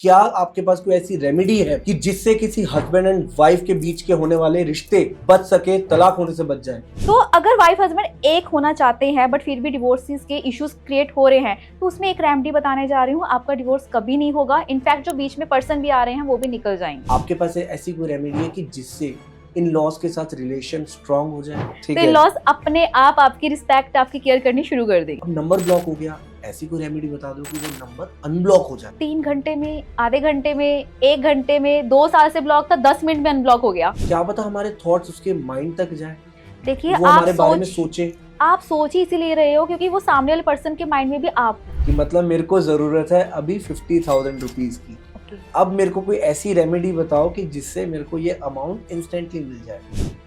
क्या आपके पास कोई ऐसी रेमेडी है कि जिससे किसी हस्बैंड एंड वाइफ के बीच के होने वाले रिश्ते बच सके, तलाक होने से बच जाए? तो अगर वाइफ हस्बैंड एक होना चाहते हैं बट फिर भी डिवोर्सेस के इश्यूज क्रिएट हो रहे हैं तो उसमें एक रेमेडी बताने जा रही हूँ। आपका डिवोर्स कभी नहीं होगा। इनफैक्ट जो बीच में पर्सन भी आ रहे हैं वो भी निकल जाएंगे। आपके पास ऐसी कोई रेमेडी है कि जिससे इन लॉज के साथ रिलेशन स्ट्रांग हो जाए? ठीक तो है, इन लॉज अपने आप आपकी रिस्पेक्ट, आपकी केयर करनी शुरू कर देंगे। अब नंबर ब्लॉक हो गया, ऐसी कोई रेमेडी बता दो कि वो नंबर अनब्लॉक हो जाए। 3 घंटे में, आधे घंटे में, 1 घंटे में, 2 साल से ब्लॉक था 10 मिनट में अनब्लॉक हो गया। क्या पता हमारे थॉट्स उसके माइंड तक जाए, देखिए वो हमारे बारे में सोचे। आप सोच ही इसीलिए रहे हो क्योंकि वो सामने वाले पर्सन के माइंड में भी आप कि मतलब मेरे को जरूरत है अभी 50,000 रुपीज की, अब मेरे को कोई ऐसी रेमेडी बताओ कि जिससे मेरे को ये अमाउंट इंस्टेंटली मिल जाए।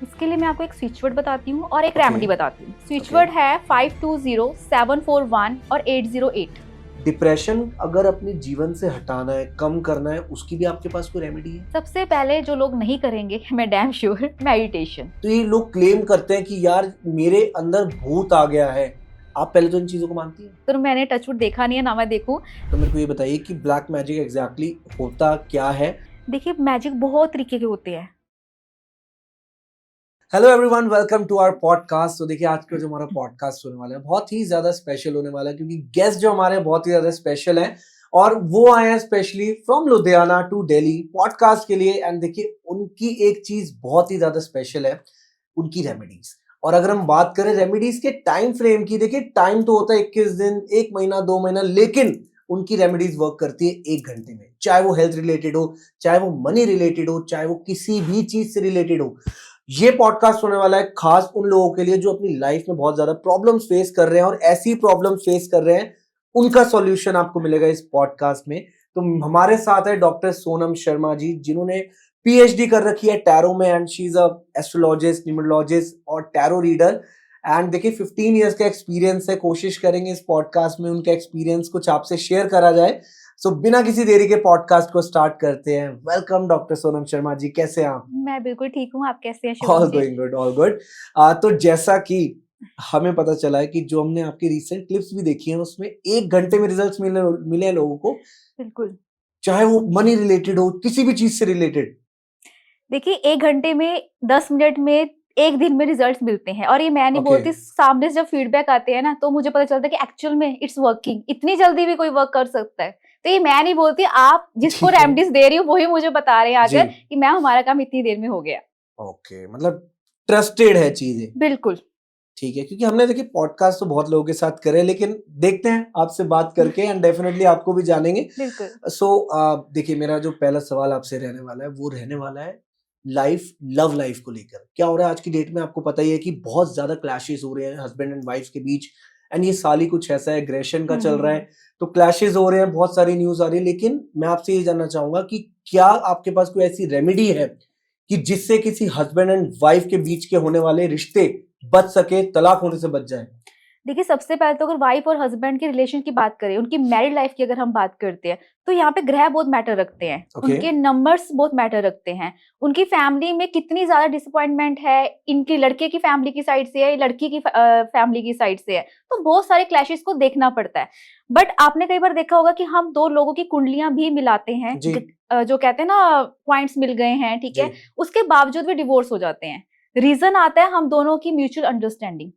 इसके लिए मैं आपको एक स्विच वर्ड बताती हूँ और एक रेमेडी बताती हूँ। स्विच वर्ड है 520 741 और 808। डिप्रेशन अगर अपने जीवन से हटाना है, कम करना है, उसकी भी आपके पास कोई रेमेडी है? सबसे पहले जो लोग नहीं करेंगे, मैं डैम श्योर, मेडिटेशन। तो ये लोग क्लेम करते हैं कि यार मेरे अंदर भूत आ गया है, आप पहले तो इन चीजों को मानती हैं? तो मैंने टचवुड देखा नहीं है ना मैं देखूं। तो मेरे को ये बताइए कि ब्लैक मैजिक एग्जैक्टली होता क्या है? देखिए मैजिक बहुत तरीके के होते हैं। Hello everyone, welcome to our podcast. तो देखिए आज का जो हमारा पॉडकास्ट होने वाला है बहुत ही ज्यादा स्पेशल होने वाला है क्योंकि गेस्ट जो हमारे बहुत ही ज्यादा स्पेशल हैं और वो आए हैं specially from Ludhiana to Delhi podcast के लिए। एंड देखिए उनकी एक चीज बहुत ही ज्यादा स्पेशल है, उनकी रेमेडीज। और अगर हम बात करें रेमेडीज के टाइम फ्रेम की, देखिए टाइम तो होता है 21 दिन, 1 महीना, 2 महीना, लेकिन उनकी रेमेडीज वर्क करती है 1 घंटे में। चाहे वो हेल्थ रिलेटेड हो, चाहे वो मनी रिलेटेड हो, चाहे वो किसी भी चीज से रिलेटेड हो। ये पॉडकास्ट होने वाला है खास उन लोगों के लिए जो अपनी लाइफ में बहुत ज्यादा प्रॉब्लम्स फेस कर रहे हैं और ऐसी प्रॉब्लम्स फेस कर रहे हैं, उनका सॉल्यूशन आपको मिलेगा इस पॉडकास्ट में। तो हमारे साथ है डॉक्टर सोनम शर्मा जी, जिन्होंने पीएचडी कर रखी है टैरो में and she is a astrologist, numerologist और टैरो रीडर। एंड देखिए 15 इयर्स का एक्सपीरियंस है। कोशिश करेंगे इस पॉडकास्ट में उनके एक्सपीरियंस कुछ आपसे शेयर करा जाए। सो बिना किसी देरी के पॉडकास्ट को स्टार्ट करते हैं। वेलकम डॉक्टर सोनम शर्मा जी, कैसे हैं आप? मैं बिल्कुल ठीक हूँ, आप कैसे हैं? All going good, all good. तो जैसा कि हमें पता चला है कि जो हमने आपकी रिसेंट क्लिप्स भी देखी हैं उसमें 1 घंटे में रिजल्ट्स मिले हैं लोगों को, बिल्कुल। चाहे वो मनी रिलेटेड हो, किसी भी चीज से रिलेटेड। देखिए 1 घंटे में, 10 मिनट में, 1 दिन में रिजल्ट्स मिलते हैं। और ये मैं नहीं Okay. बोलती, सामने से जब फीडबैक आते हैं ना तो मुझे पता चलता है कि एक्चुअल में इट्स वर्किंग। इतनी जल्दी भी कोई वर्क कर सकता है। तो ये मैं नहीं बोलती, आप जिसको ठीक है। रेमेडीज दे रही हूँ वही मुझे बता रहे हैं जी। आकर कि मैम हमारा काम इतनी देर में हो गया। ओके, मतलब ट्रस्टेड है चीजें। बिल्कुल। ठीक है, क्योंकि हमने देखिए पॉडकास्ट तो बहुत लोगों के साथ करे, लेकिन देखते हैं आपसे बात करके एंड डेफिनेटली आपको भी जानेंगे। बिल्कुल। सो देखिए मेरा जो पहला सवाल आपसे रहने वाला है वो रहने वाला है लाइफ, लव लाइफ को लेकर। क्या हो रहा है आज की डेट में, आपको पता ही है कि बहुत ज्यादा क्लैशेस हो रहे हैं हस्बैंड एंड वाइफ के बीच। एंड ये साल ही कुछ ऐसा है, एग्रेशन का चल रहा है, तो क्लैशेस हो रहे हैं, बहुत सारी न्यूज आ रही है। लेकिन मैं आपसे ये जानना चाहूंगा कि क्या आपके पास कोई ऐसी रेमेडी है कि जिससे किसी हस्बैंड एंड वाइफ के बीच के होने वाले रिश्ते बच सके, तलाक होने से बच जाए? देखिए सबसे पहले तो अगर वाइफ और हस्बैंड के रिलेशन की बात करें, उनकी मैरिड लाइफ की अगर हम बात करते हैं तो यहाँ पे ग्रह बहुत मैटर रखते हैं। Okay. उनके नंबर्स बहुत मैटर रखते हैं। उनकी फैमिली में कितनी ज्यादा डिसअपॉइंटमेंट है, इनकी लड़के की फैमिली की साइड से है, लड़की की फैमिली की साइड से है, तो बहुत सारे क्लैशेस को देखना पड़ता है। बट आपने कई बार देखा होगा कि हम 2 लोगों की कुंडलियां भी मिलाते हैं, जो कहते हैं ना पॉइंट्स मिल गए हैं, ठीक है, उसके बावजूद भी डिवोर्स हो जाते हैं। रीजन आता है हम दोनों की म्यूचुअल अंडरस्टैंडिंग।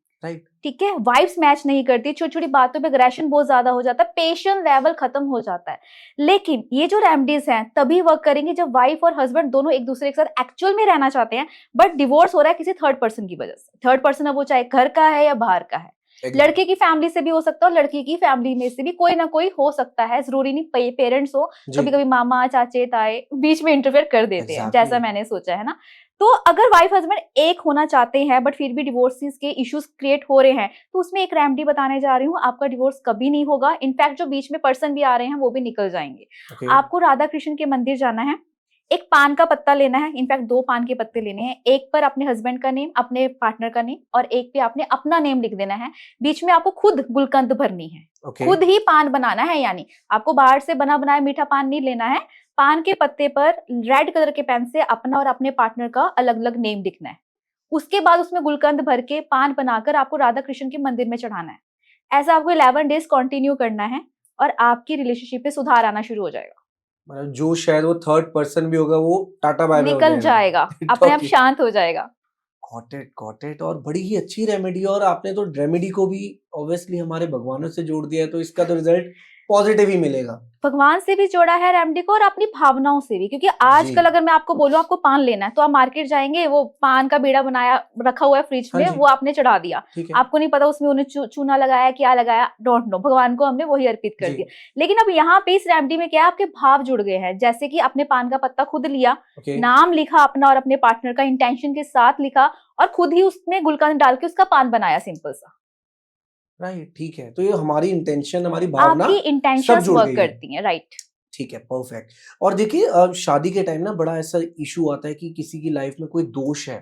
ठीक है, वाइब्स मैच नहीं करती, छोटी छोटी बातों पे एग्रेशन बहुत ज्यादा हो जाता है, पेशेंस लेवल खत्म हो जाता है। लेकिन ये जो रेमेडीज हैं तभी वर्क करेंगे जब वाइफ और हस्बैंड दोनों एक दूसरे के साथ एक्चुअल में रहना चाहते हैं, बट डिवोर्स हो रहा है किसी थर्ड पर्सन की वजह से। थर्ड पर्सन अब वो चाहे घर का है या बाहर का है, लड़के की फैमिली से भी हो सकता है और लड़की की फैमिली में से भी कोई ना कोई हो सकता है, जरूरी नहीं पेरेंट्स हो। कभी कभी मामा, चाचे, ताए बीच में इंटरफेयर कर देते हैं, जैसा मैंने सोचा है ना। तो अगर वाइफ हस्बैंड एक होना चाहते हैं बट फिर भी डिवोर्सेस के इश्यूज क्रिएट हो रहे हैं तो उसमें एक रेमेडी बताने जा रही हूँ। आपका डिवोर्स कभी नहीं होगा। इनफैक्ट जो बीच में पर्सन भी आ रहे हैं वो भी निकल जाएंगे। आपको राधा कृष्ण के मंदिर जाना है, एक पान का पत्ता लेना है, इनफैक्ट 2 पान के पत्ते लेने हैं। एक पर अपने हस्बैंड का नेम, अपने पार्टनर का नेम, और एक पे आपने अपना नेम लिख देना है। बीच में आपको खुद गुलकंद भरनी है। खुद ही पान बनाना है, यानी आपको बाहर से बना बनाया मीठा पान नहीं लेना है। पान के पत्ते पर रेड कलर के पेन से अपना और अपने पार्टनर का अलग अलग नेम लिखना है। उसके बाद उसमें गुलकंद भर के पान बनाकर आपको राधा कृष्ण के मंदिर में चढ़ाना है। ऐसा आपको 11 डेज कंटिन्यू करना है और आपकी रिलेशनशिप में सुधार आना शुरू हो जाएगा। मतलब जो शायद वो थर्ड पर्सन भी होगा वो टाटा बाय बाय हो निकल जाएगा, अपने आप Okay. शांत हो जाएगा। Got it. और बड़ी ही अच्छी रेमेडी, और आपने तो रेमेडी को भी ऑब्वियसली हमारे भगवानों से जोड़ दिया है, तो इसका तो रिजल्ट पॉजिटिव ही मिलेगा। भगवान से भी जोड़ा है रेमेडी को और अपनी भावनाओं से भी, क्योंकि जी। आजकल अगर मैं आपको बोलूं आपको पान लेना है तो आप मार्केट जाएंगे, वो पान का बीड़ा बनाया रखा हुआ है फ्रिज हाँ में, जी। वो आपने चढ़ा दिया, ठीक है। आपको नहीं पता उसमें उन्हें चूना लगाया क्या लगाया, डोंट नो, भगवान को हमने वही अर्पित कर जी। दिया। लेकिन अब यहाँ पे इस रेमेडी में क्या है, आपके भाव जुड़ गए हैं, जैसे कि आपने पान का पत्ता खुद लिया, ओके। नाम लिखा अपना और अपने पार्टनर का इंटेंशन के साथ लिखा, और खुद ही उसमें गुलकंद डाल के उसका पान बनाया, सिंपल सा। राइट, ठीक है। तो ये हमारी इंटेंशन, हमारी भावना आपकी सब इंटेंशंस जुड़ वर्क गई है। करती हैं, राइट। ठीक है, परफेक्ट। और देखिए शादी के टाइम ना बड़ा ऐसा इशू आता है कि किसी की लाइफ में कोई दोष है,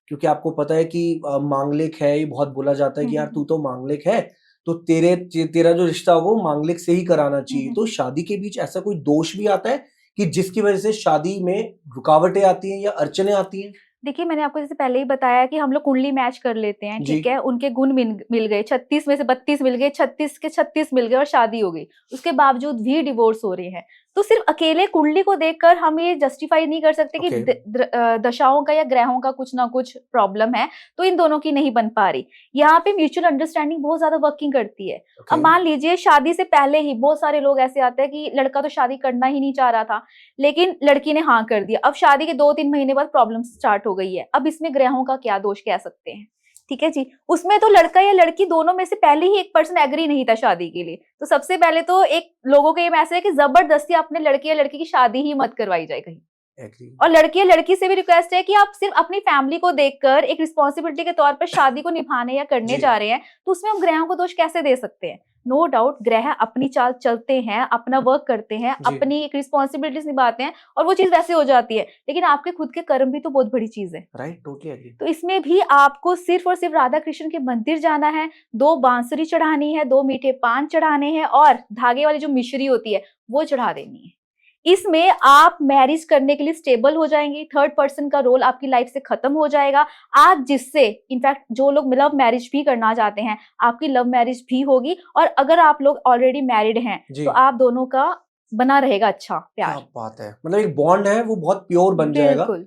क्योंकि आपको पता है कि मांगलिक है, ये बहुत बोला जाता है कि यार तू तो मांगलिक है, तो तेरा जो रिश्ता होगा वो मांगलिक से ही कराना चाहिए। तो शादी के बीच ऐसा कोई दोष भी आता है कि जिसकी वजह से शादी में रुकावटें आती हैं या अड़चने आती हैं? देखिए, मैंने आपको जैसे पहले ही बताया कि हम लोग कुंडली मैच कर लेते हैं, जी। ठीक है, उनके गुण मिल गए, 36 में से 32 मिल गए, 36 के 36 मिल गए और शादी हो गई, उसके बावजूद भी डिवोर्स हो रहे हैं। तो सिर्फ अकेले कुंडली को देखकर हम ये जस्टिफाई नहीं कर सकते कि Okay. दशाओं का या ग्रहों का कुछ ना कुछ प्रॉब्लम है, तो इन दोनों की नहीं बन पा रही। यहाँ पे म्यूचुअल अंडरस्टैंडिंग बहुत ज्यादा वर्किंग करती है। अब Okay. मान लीजिए शादी से पहले ही बहुत सारे लोग ऐसे आते हैं कि लड़का तो शादी करना ही नहीं चाह रहा था, लेकिन लड़की ने हाँ कर दिया, अब शादी के 2-3 महीने बाद प्रॉब्लम स्टार्ट हो गई है। अब इसमें ग्रहों का क्या दोष कह सकते हैं, ठीक है जी। उसमें तो लड़का या लड़की दोनों में से पहले ही एक पर्सन एग्री नहीं था शादी के लिए, तो सबसे पहले तो एक लोगों का ये मैसेज है कि जबरदस्ती अपने लड़के या लड़की की शादी ही मत करवाई जाए कहीं। Agree. और लड़की या लड़की से भी रिक्वेस्ट है कि आप सिर्फ अपनी फैमिली को देखकर एक रिस्पॉन्सिबिलिटी के तौर पर शादी को निभाने या करने जी। जा रहे हैं, तो उसमें हम ग्रहों को दोष कैसे दे सकते हैं? नो डाउट ग्रह अपनी चाल चलते हैं, अपना वर्क करते हैं, जी। अपनी एक रिस्पॉन्सिबिलिटीज निभाते हैं और वो चीज वैसे हो जाती है, लेकिन आपके खुद के कर्म भी तो बहुत बड़ी चीज है। Right, totally agree. तो इसमें भी आपको सिर्फ और सिर्फ राधा कृष्ण के मंदिर जाना है, 2 बांसुरी चढ़ानी है, 2 मीठे पान चढ़ाने हैं और धागे वाली जो मिश्री होती है वो चढ़ा देनी है। इसमें आप मैरिज करने के लिए स्टेबल हो जाएंगे, थर्ड पर्सन का रोल आपकी लाइफ से खत्म हो जाएगा। आप जिससे इनफैक्ट जो लोग लव मैरिज भी करना चाहते हैं, आपकी लव मैरिज भी होगी, और अगर आप लोग ऑलरेडी मैरिड हैं जी। तो आप दोनों का बना रहेगा अच्छा क्या प्यार। बात है, मतलब एक बॉन्ड है वो बहुत प्योर बन जाएगा। बिल्कुल।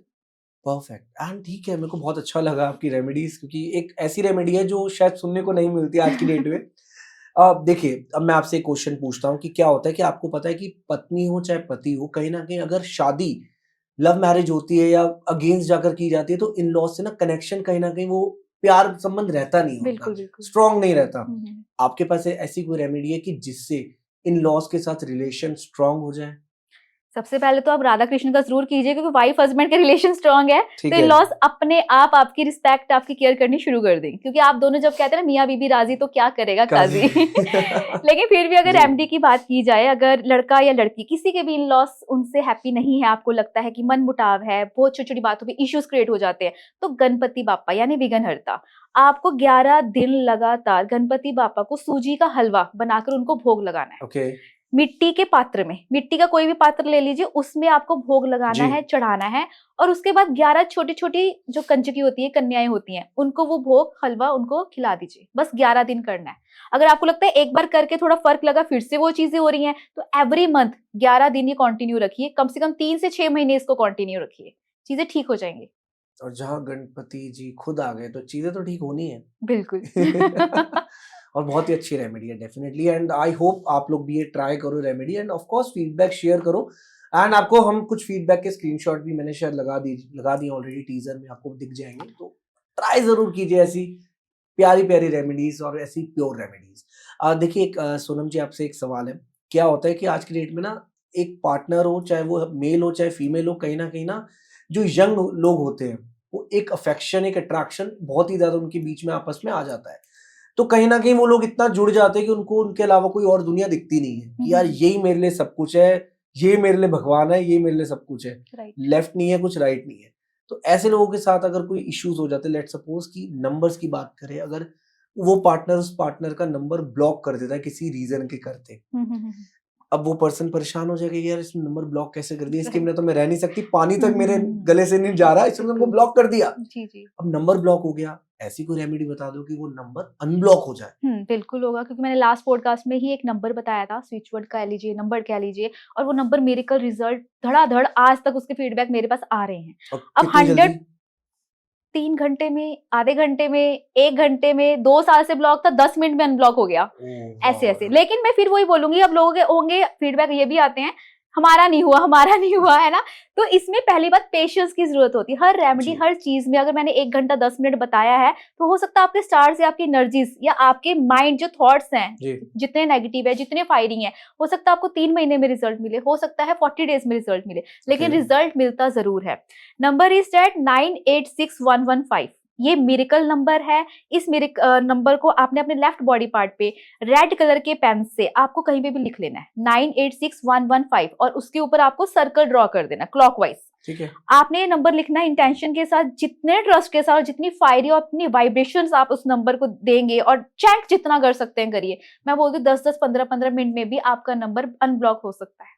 परफेक्ट। एंड ठीक है, मेरे को बहुत अच्छा लगा आपकी रेमेडीज, क्योंकि एक ऐसी रेमेडी है जो शायद सुनने को नहीं मिलती आज की डेट में। देखिए, अब मैं आपसे एक क्वेश्चन पूछता हूँ कि क्या होता है कि आपको पता है कि पत्नी हो चाहे पति हो, कहीं ना कहीं अगर शादी लव मैरिज होती है या अगेंस्ट जाकर की जाती है, तो इन लॉज से ना कनेक्शन कहीं ना कहीं वो प्यार संबंध रहता नहीं होता, बिल्कुल बिल्कुल। स्ट्रांग नहीं रहता। हम्म। आपके पास ऐसी कोई रेमेडी है कि जिससे इन लॉज के साथ रिलेशन स्ट्रांग हो जाए? सबसे पहले तो आप राधा कृष्ण का जरूर कीजिए, क्योंकि वाइफ हस्बैंड के रिलेशन स्ट्रांग है, ठीक तो है। इन लॉज अपने आप आपकी रिस्पेक्ट आपकी केयर करनी शुरू कर देंगे, क्योंकि आप दोनों जब कहते हैं ना मियाँ बीबी राजी तो क्या करेगा काजी। लेकिन फिर भी अगर जी। रेमेडी की बात की जाए, अगर लड़का या लड़की किसी के भी इन लॉज उनसे हैप्पी नहीं है, आपको लगता है कि मन मुटाव है, बहुत छोटी छोटी बातों पे इश्यूज क्रिएट हो जाते हैं, तो गणपति बापा यानी विघ्नहर्ता, आपको 11 दिन लगातार गणपति बापा को सूजी का हलवा बनाकर उनको भोग लगाना है। ओके। मिट्टी के पात्र में, मिट्टी का कोई भी पात्र ले लीजिए, उसमें आपको भोग लगाना जी। है, चढ़ाना है, और उसके बाद 11 छोटी छोटी जो कंजकी होती है, कन्याएं होती हैं, उनको वो भोग हलवा उनको खिला दीजिए। बस 11 दिन करना है। अगर आपको लगता है एक बार करके थोड़ा फर्क लगा, फिर से वो चीजें हो रही हैं, तो एवरी मंथ 11 दिन ये कंटिन्यू रखिए, कम से कम 3 से 6 महीने इसको कंटिन्यू रखिए, चीजें ठीक हो जाएंगी। और जहाँ गणपति जी खुद आ गए तो चीजें तो ठीक होनी है। बिल्कुल। और बहुत ही अच्छी रेमेडी है डेफिनेटली, एंड आई होप आप लोग भी ये ट्राई करो remedy, end of course feedback share करो। एंड आपको हम कुछ फीडबैक के स्क्रीनशॉट भी मैंने शायद लगा दिए ऑलरेडी, टीजर में आपको दिख जाएंगे, तो ट्राई जरूर कीजिए ऐसी प्यारी प्यारी रेमेडीज और ऐसी प्योर रेमेडीज। देखिए, सोनम जी आपसे एक सवाल है। क्या होता है कि आज की डेट में ना एक पार्टनर हो, चाहे वो मेल हो चाहे फीमेल हो, कहीं ना जो यंग लोग होते हैं वो एक अफेक्शन, एक अट्रैक्शन बहुत ही ज्यादा उनके बीच में आपस में आ जाता है। तो कहीं ना कहीं वो लोग इतना जुड़ जाते हैं कि उनको उनके अलावा कोई और दुनिया दिखती नहीं है कि यार यही मेरे लिए सब कुछ है, ये मेरे लिए भगवान है, ये मेरे लिए सब कुछ है, लेफ्ट नहीं है कुछ, राइट नहीं है। तो ऐसे लोगों के साथ अगर कोई इश्यूज हो जाते हैं, लेट सपोज कि नंबर्स की बात करें, अगर वो पार्टनर उस पार्टनर का नंबर ब्लॉक कर देता है किसी रीजन के करते, अब वो पर्सन परेशान हो जाएगा, यार इसने नंबर ब्लॉक कैसे कर दिया, इसके बिना तो मैं रह नहीं सकती, पानी तक मेरे गले से नहीं जा रहा, इसने नंबर ब्लॉक कर दिया। जी जी अब नंबर ब्लॉक हो गया, ऐसी कोई रेमेडी बता दो कि वो नंबर अनब्लॉक हो जाए। बिल्कुल होगा, क्योंकि मैंने लास्ट पॉडकास्ट में ही एक नंबर बताया था, स्विच वर्ड कह लीजिए, नंबर कह लीजिए, और वो नंबर मेरिकल रिजल्ट धड़ाधड़ आज तक उसके फीडबैक मेरे पास आ रहे हैं। और अब कितनी 100 जल्दी? 3 घंटे में, आधे घंटे में, 1 घंटे में, 2 साल से ब्लॉक था, 10 मिनट में अनब्लॉक हो गया। ऐसे ऐसे। लेकिन मैं फिर वही बोलूंगी, अब लोगों के होंगे फीडबैक ये भी आते हैं, हमारा नहीं हुआ, हमारा नहीं हुआ, है ना। तो इसमें पहली बात पेशेंस की जरूरत होती है। हर रेमेडी, जी। हर चीज में अगर मैंने 1 घंटा 10 मिनट बताया है, तो हो सकता है आपके स्टार्स या आपकी एनर्जीज या आपके माइंड जो थॉट्स हैं, जी। जितने नेगेटिव है, जितने फायरिंग है, हो सकता है आपको 3 महीने में रिजल्ट मिले, हो सकता है 40 डेज में रिजल्ट मिले, लेकिन Okay. रिजल्ट मिलता जरूर है। Number is that 986115। ये मिरेकल नंबर है। इस नंबर को आपने अपने लेफ्ट बॉडी पार्ट पे रेड कलर के पेन से आपको कहीं पे भी लिख लेना है, 986115, और उसके ऊपर आपको सर्कल ड्रॉ कर देना क्लॉकवाइज। ठीक है। आपने ये नंबर लिखना है इंटेंशन के साथ, जितने ट्रस्ट के साथ और जितनी फायरी और अपनी वाइब्रेशंस आप उस नंबर को देंगे, और चेक जितना कर सकते हैं करिए। मैं बोलती हूँ 10-10, 15-15 मिनट में भी आपका नंबर अनब्लॉक हो सकता है।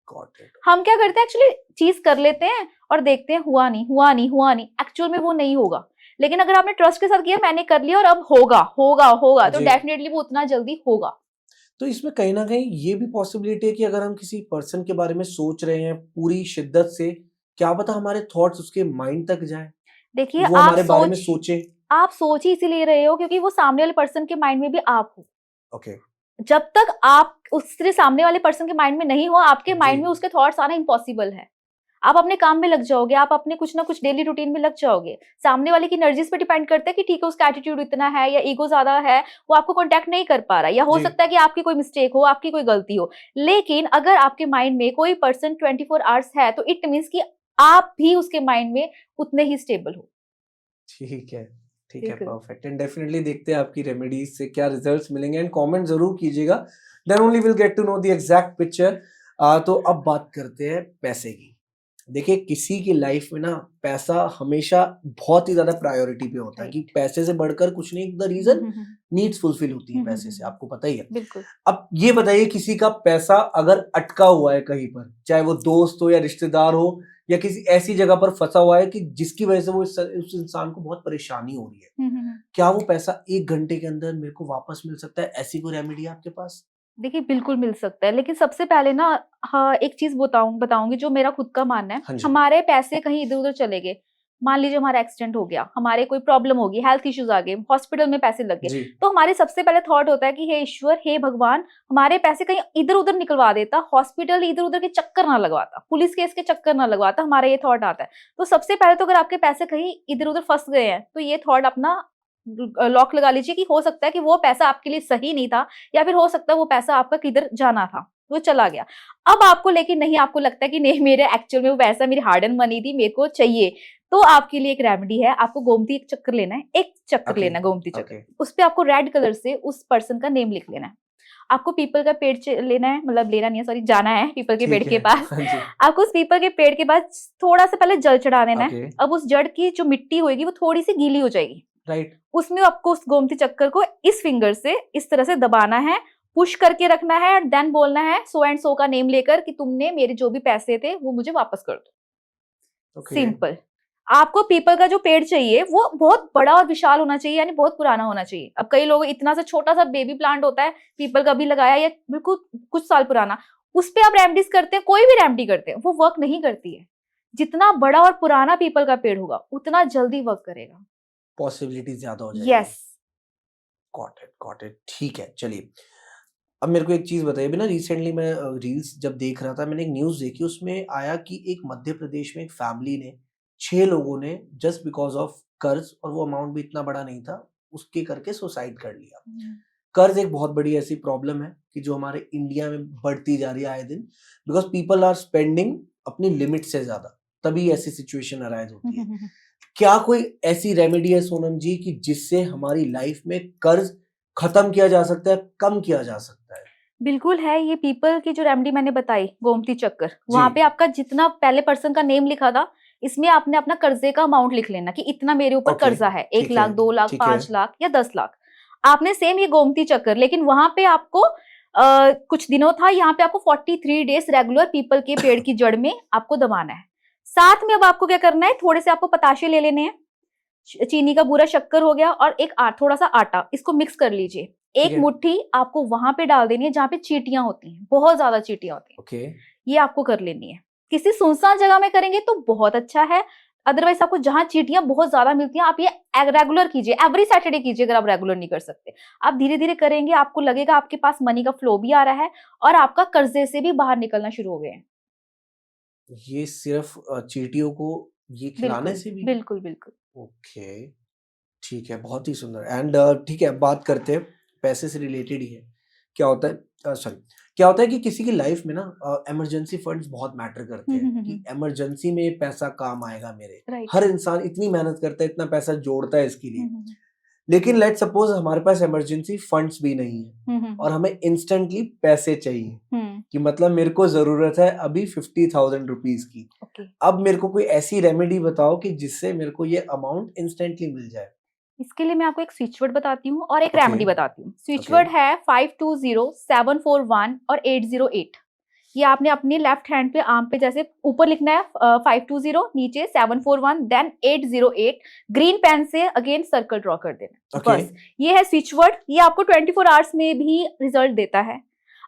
Got it. हम क्या करते हैं, एक्चुअली चीज कर लेते हैं और देखते हैं हुआ नहीं, हुआ नहीं, हुआ नहीं, एक्चुअल में वो नहीं होगा। लेकिन अगर आपने ट्रस्ट के साथ किया, मैंने कर लिया और अब होगा होगा होगा, तो जी। डेफिनेटली वो उतना जल्दी होगा। तो इसमें कहीं ना कहीं ये भी पॉसिबिलिटी है कि अगर हम किसी पर्सन के बारे में सोच रहे हैं पूरी शिद्दत से, क्या पता हमारे थॉट्स उसके माइंड तक जाए, देखिए, वो हमारे बारे में सोचे। आप सोच ही इसीलिए रहे हो क्योंकि वो सामने वाले पर्सन के माइंड में भी आप हो। ओके। जब तक आप उससे सामने वाले पर्सन के माइंड में नहीं हो, आपके जी। माइंड में उसके थॉट्स आना इम्पॉसिबल है। आप अपने काम में लग जाओगे, आप अपने कुछ ना कुछ डेली रूटीन में लग जाओगे। सामने वाले की एनर्जीज पे डिपेंड करता है कि ठीक है उसका एटीट्यूड इतना है या ईगो ज्यादा है, वो आपको कांटेक्ट नहीं कर पा रहा, या हो जी। सकता है कि आपकी कोई मिस्टेक हो, आपकी कोई गलती हो। लेकिन अगर आपके माइंड में कोई पर्सन 24 आवर्स है, तो इट मीन्स कि आप भी उसके माइंड में उतने ही स्टेबल हो। ठीक है, ठीक है, बिल्कुल। परफेक्ट। एंड डेफिनेटली देखते हैं आपकी रेमेडीज से क्या रिजल्ट्स मिलेंगे, एंड कमेंट जरूर कीजिएगा, then only will get to know the exact picture. तो अब बात करते हैं पैसे की। देखिए, किसी की लाइफ में ना पैसा हमेशा बहुत ही ज्यादा प्रायोरिटी पे होता है, कि पैसे से बढ़कर कुछ नहीं, द रीजन नीड्स फुलफिल होती है पैसे से, आपको पता ही है। बिल्कुल। अब ये बताइए, किसी का पैसा अगर अटका हुआ है कहीं पर, चाहे वो दोस्त हो या रिश्तेदार हो, या किसी ऐसी जगह पर फंसा हुआ है कि जिसकी वजह से वो उस इंसान को बहुत परेशानी हो रही है, क्या वो पैसा 1 घंटे के अंदर मेरे को वापस मिल सकता है? ऐसी कोई रेमेडी है आपके पास? देखिए, बिल्कुल मिल सकता है, लेकिन सबसे पहले ना, हाँ, एक चीज बताऊंगी जो मेरा खुद का मानना है। हाँ जी। हमारे पैसे कहीं इधर उधर चले गए, मान लीजिए हमारा एक्सीडेंट हो गया, हमारे कोई प्रॉब्लम होगी, हेल्थ इश्यूज आ गए, हॉस्पिटल में पैसे लग गए, जी। तो हमारे सबसे पहले थॉट होता है कि हे ईश्वर, हे भगवान, हमारे पैसे कहीं इधर उधर निकलवा देता, हॉस्पिटल इधर उधर के चक्कर ना लगवाता, पुलिस केस के चक्कर ना लगवाता, हमारा ये थॉट आता है। तो सबसे पहले तो अगर आपके पैसे कहीं इधर उधर फंस गए हैं, तो ये थॉट अपना लॉक लगा लीजिए कि हो सकता है कि वो पैसा आपके लिए सही नहीं था, या फिर हो सकता है वो पैसा आपका किधर जाना था, वो चला गया। अब आपको लेकिन नहीं, आपको लगता है कि नहीं, मेरे एक्चुअल में वो पैसा मेरी हार्ड एंड मनी थी, मेरे को चाहिए, तो आपके लिए एक रेमेडी है। आपको गोमती एक चक्कर लेना है, एक चक्कर लेना है, गोमती चक्कर। उस पे आपको रेड कलर से उस पर्सन का नेम लिख लेना है। आपको पीपल का पेड़ लेना है, मतलब लेना नहीं है, सॉरी, जाना है पीपल के पेड़ के पास। आपको उस पीपल के पेड़ के पास थोड़ा सा पहले जल चढ़ा देना है। अब उस जड़ की जो मिट्टी होगी वो थोड़ी सी गीली हो जाएगी, राइट। उसमें आपको उस गोमती चक्कर को इस फिंगर से इस तरह से दबाना है, पुश करके रखना है, और देन बोलना है सो एंड सो का नेम लेकर कि तुमने मेरे जो भी पैसे थे वो मुझे वापस कर दो। सिंपल। आपको पीपल का जो पेड़ चाहिए वो बहुत बड़ा और विशाल होना चाहिए, यानी बहुत पुराना होना चाहिए। अब कई लोग इतना सा छोटा सा बेबी प्लांट होता है, पीपल का भी लगाया, या बिल्कुल कुछ साल पुराना, उस पे आप रेमेडीज करते हैं, कोई भी रेमेडी करते हैं, वो वर्क नहीं करती है। जितना बड़ा और पुराना पीपल का पेड़ होगा उतना जल्दी वर्क करेगा, पॉसिबिलिटी ज्यादा हो जाएगी। यस। Got it. ठीक है, चलिए अब मेरे को एक चीज बताइए। अभी ना रिसेंटली मैं रील्स जब देख रहा था, मैंने एक न्यूज देखी, उसमें आया कि एक मध्य प्रदेश में एक फैमिली ने 6 लोगों ने जस्ट बिकॉज ऑफ कर्ज, और वो अमाउंट भी इतना बड़ा नहीं था, उसके करके सुसाइड कर लिया। कर्ज एक बहुत बड़ी ऐसी प्रॉब्लम है कि जो हमारे इंडिया में बढ़ती जा रही है आए दिन, बिकॉज पीपल आर स्पेंडिंग अपनी लिमिट से ज्यादा, तभी ऐसी सिचुएशन अराइज होती है। क्या कोई ऐसी रेमेडी है सोनम जी कि जिससे हमारी लाइफ में कर्ज खत्म किया जा सकता है, कम किया जा सकता है? बिल्कुल है। ये पीपल की जो रेमेडी मैंने बताई, गोमती चक्कर, वहां पे आपका जितना पहले पर्सन का नेम लिखा था, इसमें आपने अपना कर्जे का अमाउंट लिख लेना कि इतना मेरे ऊपर कर्जा है, 1 लाख, 2 लाख, 5 लाख या 10 लाख। आपने सेम ये गोमती चक्कर, लेकिन वहां पे आपको कुछ दिनों था, यहाँ पे आपको 43 डेज रेगुलर पीपल के पेड़ की जड़ में आपको दबाना है। साथ में अब आपको क्या करना है, थोड़े से आपको पताशे ले लेने हैं, चीनी का बूरा, शक्कर हो गया, और एक थोड़ा सा आटा, इसको मिक्स कर लीजिए। एक मुट्ठी आपको वहां पे डाल देनी है जहाँ पे चींटियां होती हैं, बहुत ज्यादा चींटियां होती हैं। ओके, ये आपको कर लेनी है। किसी सुनसान जगह में करेंगे तो बहुत अच्छा है, अदरवाइज आपको जहां चींटियां बहुत ज्यादा मिलती हैं, आप ये रेगुलर कीजिए, एवरी सैटरडे कीजिए। अगर आप रेगुलर नहीं कर सकते, आप धीरे धीरे करेंगे, आपको लगेगा आपके पास मनी का फ्लो भी आ रहा है और आपका कर्जे से भी बाहर निकलना शुरू हो गए हैं। ये सिर्फ चींटियों को ये खिलाने से भी? बिल्कुल बिल्कुल। ओके, ठीक है, बहुत ही सुंदर। एंड ठीक है, अब बात करते हैं, पैसे से रिलेटेड ही है। क्या होता है, सॉरी, क्या होता है कि किसी की लाइफ में ना इमरजेंसी फंड्स बहुत मैटर करते हैं कि इमरजेंसी में पैसा काम आएगा मेरे। राइट। हर इंसान इतनी मेहनत करता है, इतना पैसा जोड़ता है इसके लिए, लेकिन लेट्स सपोज हमारे पास इमरजेंसी फंड्स भी नहीं है और हमें इंस्टेंटली पैसे चाहिए, कि मतलब मेरे को जरूरत है अभी 50,000 रुपीज की। अब मेरे को कोई ऐसी रेमेडी बताओ कि जिससे मेरे को ये अमाउंट इंस्टेंटली मिल जाए। इसके लिए मैं आपको एक स्विच वर्ड बताती हूँ और एक रेमेडी बताती हूँ। स्विच वर्ड है 520 741 और 808। ये आपने अपने लेफ्ट हैंड पे आर्म पे जैसे ऊपर लिखना है 520, नीचे 741, देन 808। ग्रीन पेन से अगेन सर्कल ड्रॉ कर देना। बस ये है स्विच वर्ड। ये आपको 24 आवर्स में भी रिजल्ट देता है।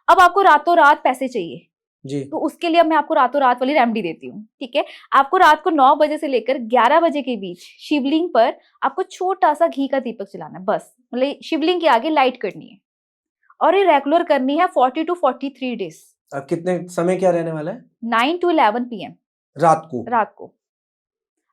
अब आपको रातों रात पैसे चाहिए जी, तो उसके लिए मैं आपको रातों रात वाली रेमेडी देती हूँ। ठीक है, आपको रात को 9 बजे से लेकर 11 बजे के बीच शिवलिंग पर आपको छोटा सा घी का दीपक जलाना है। बस मतलब शिवलिंग के आगे लाइट करनी है और ये रेगुलर करनी है 40 to 43 डेज। अब कितने समय क्या रहने वाला है? 9 to 11 PM रात को। रात को।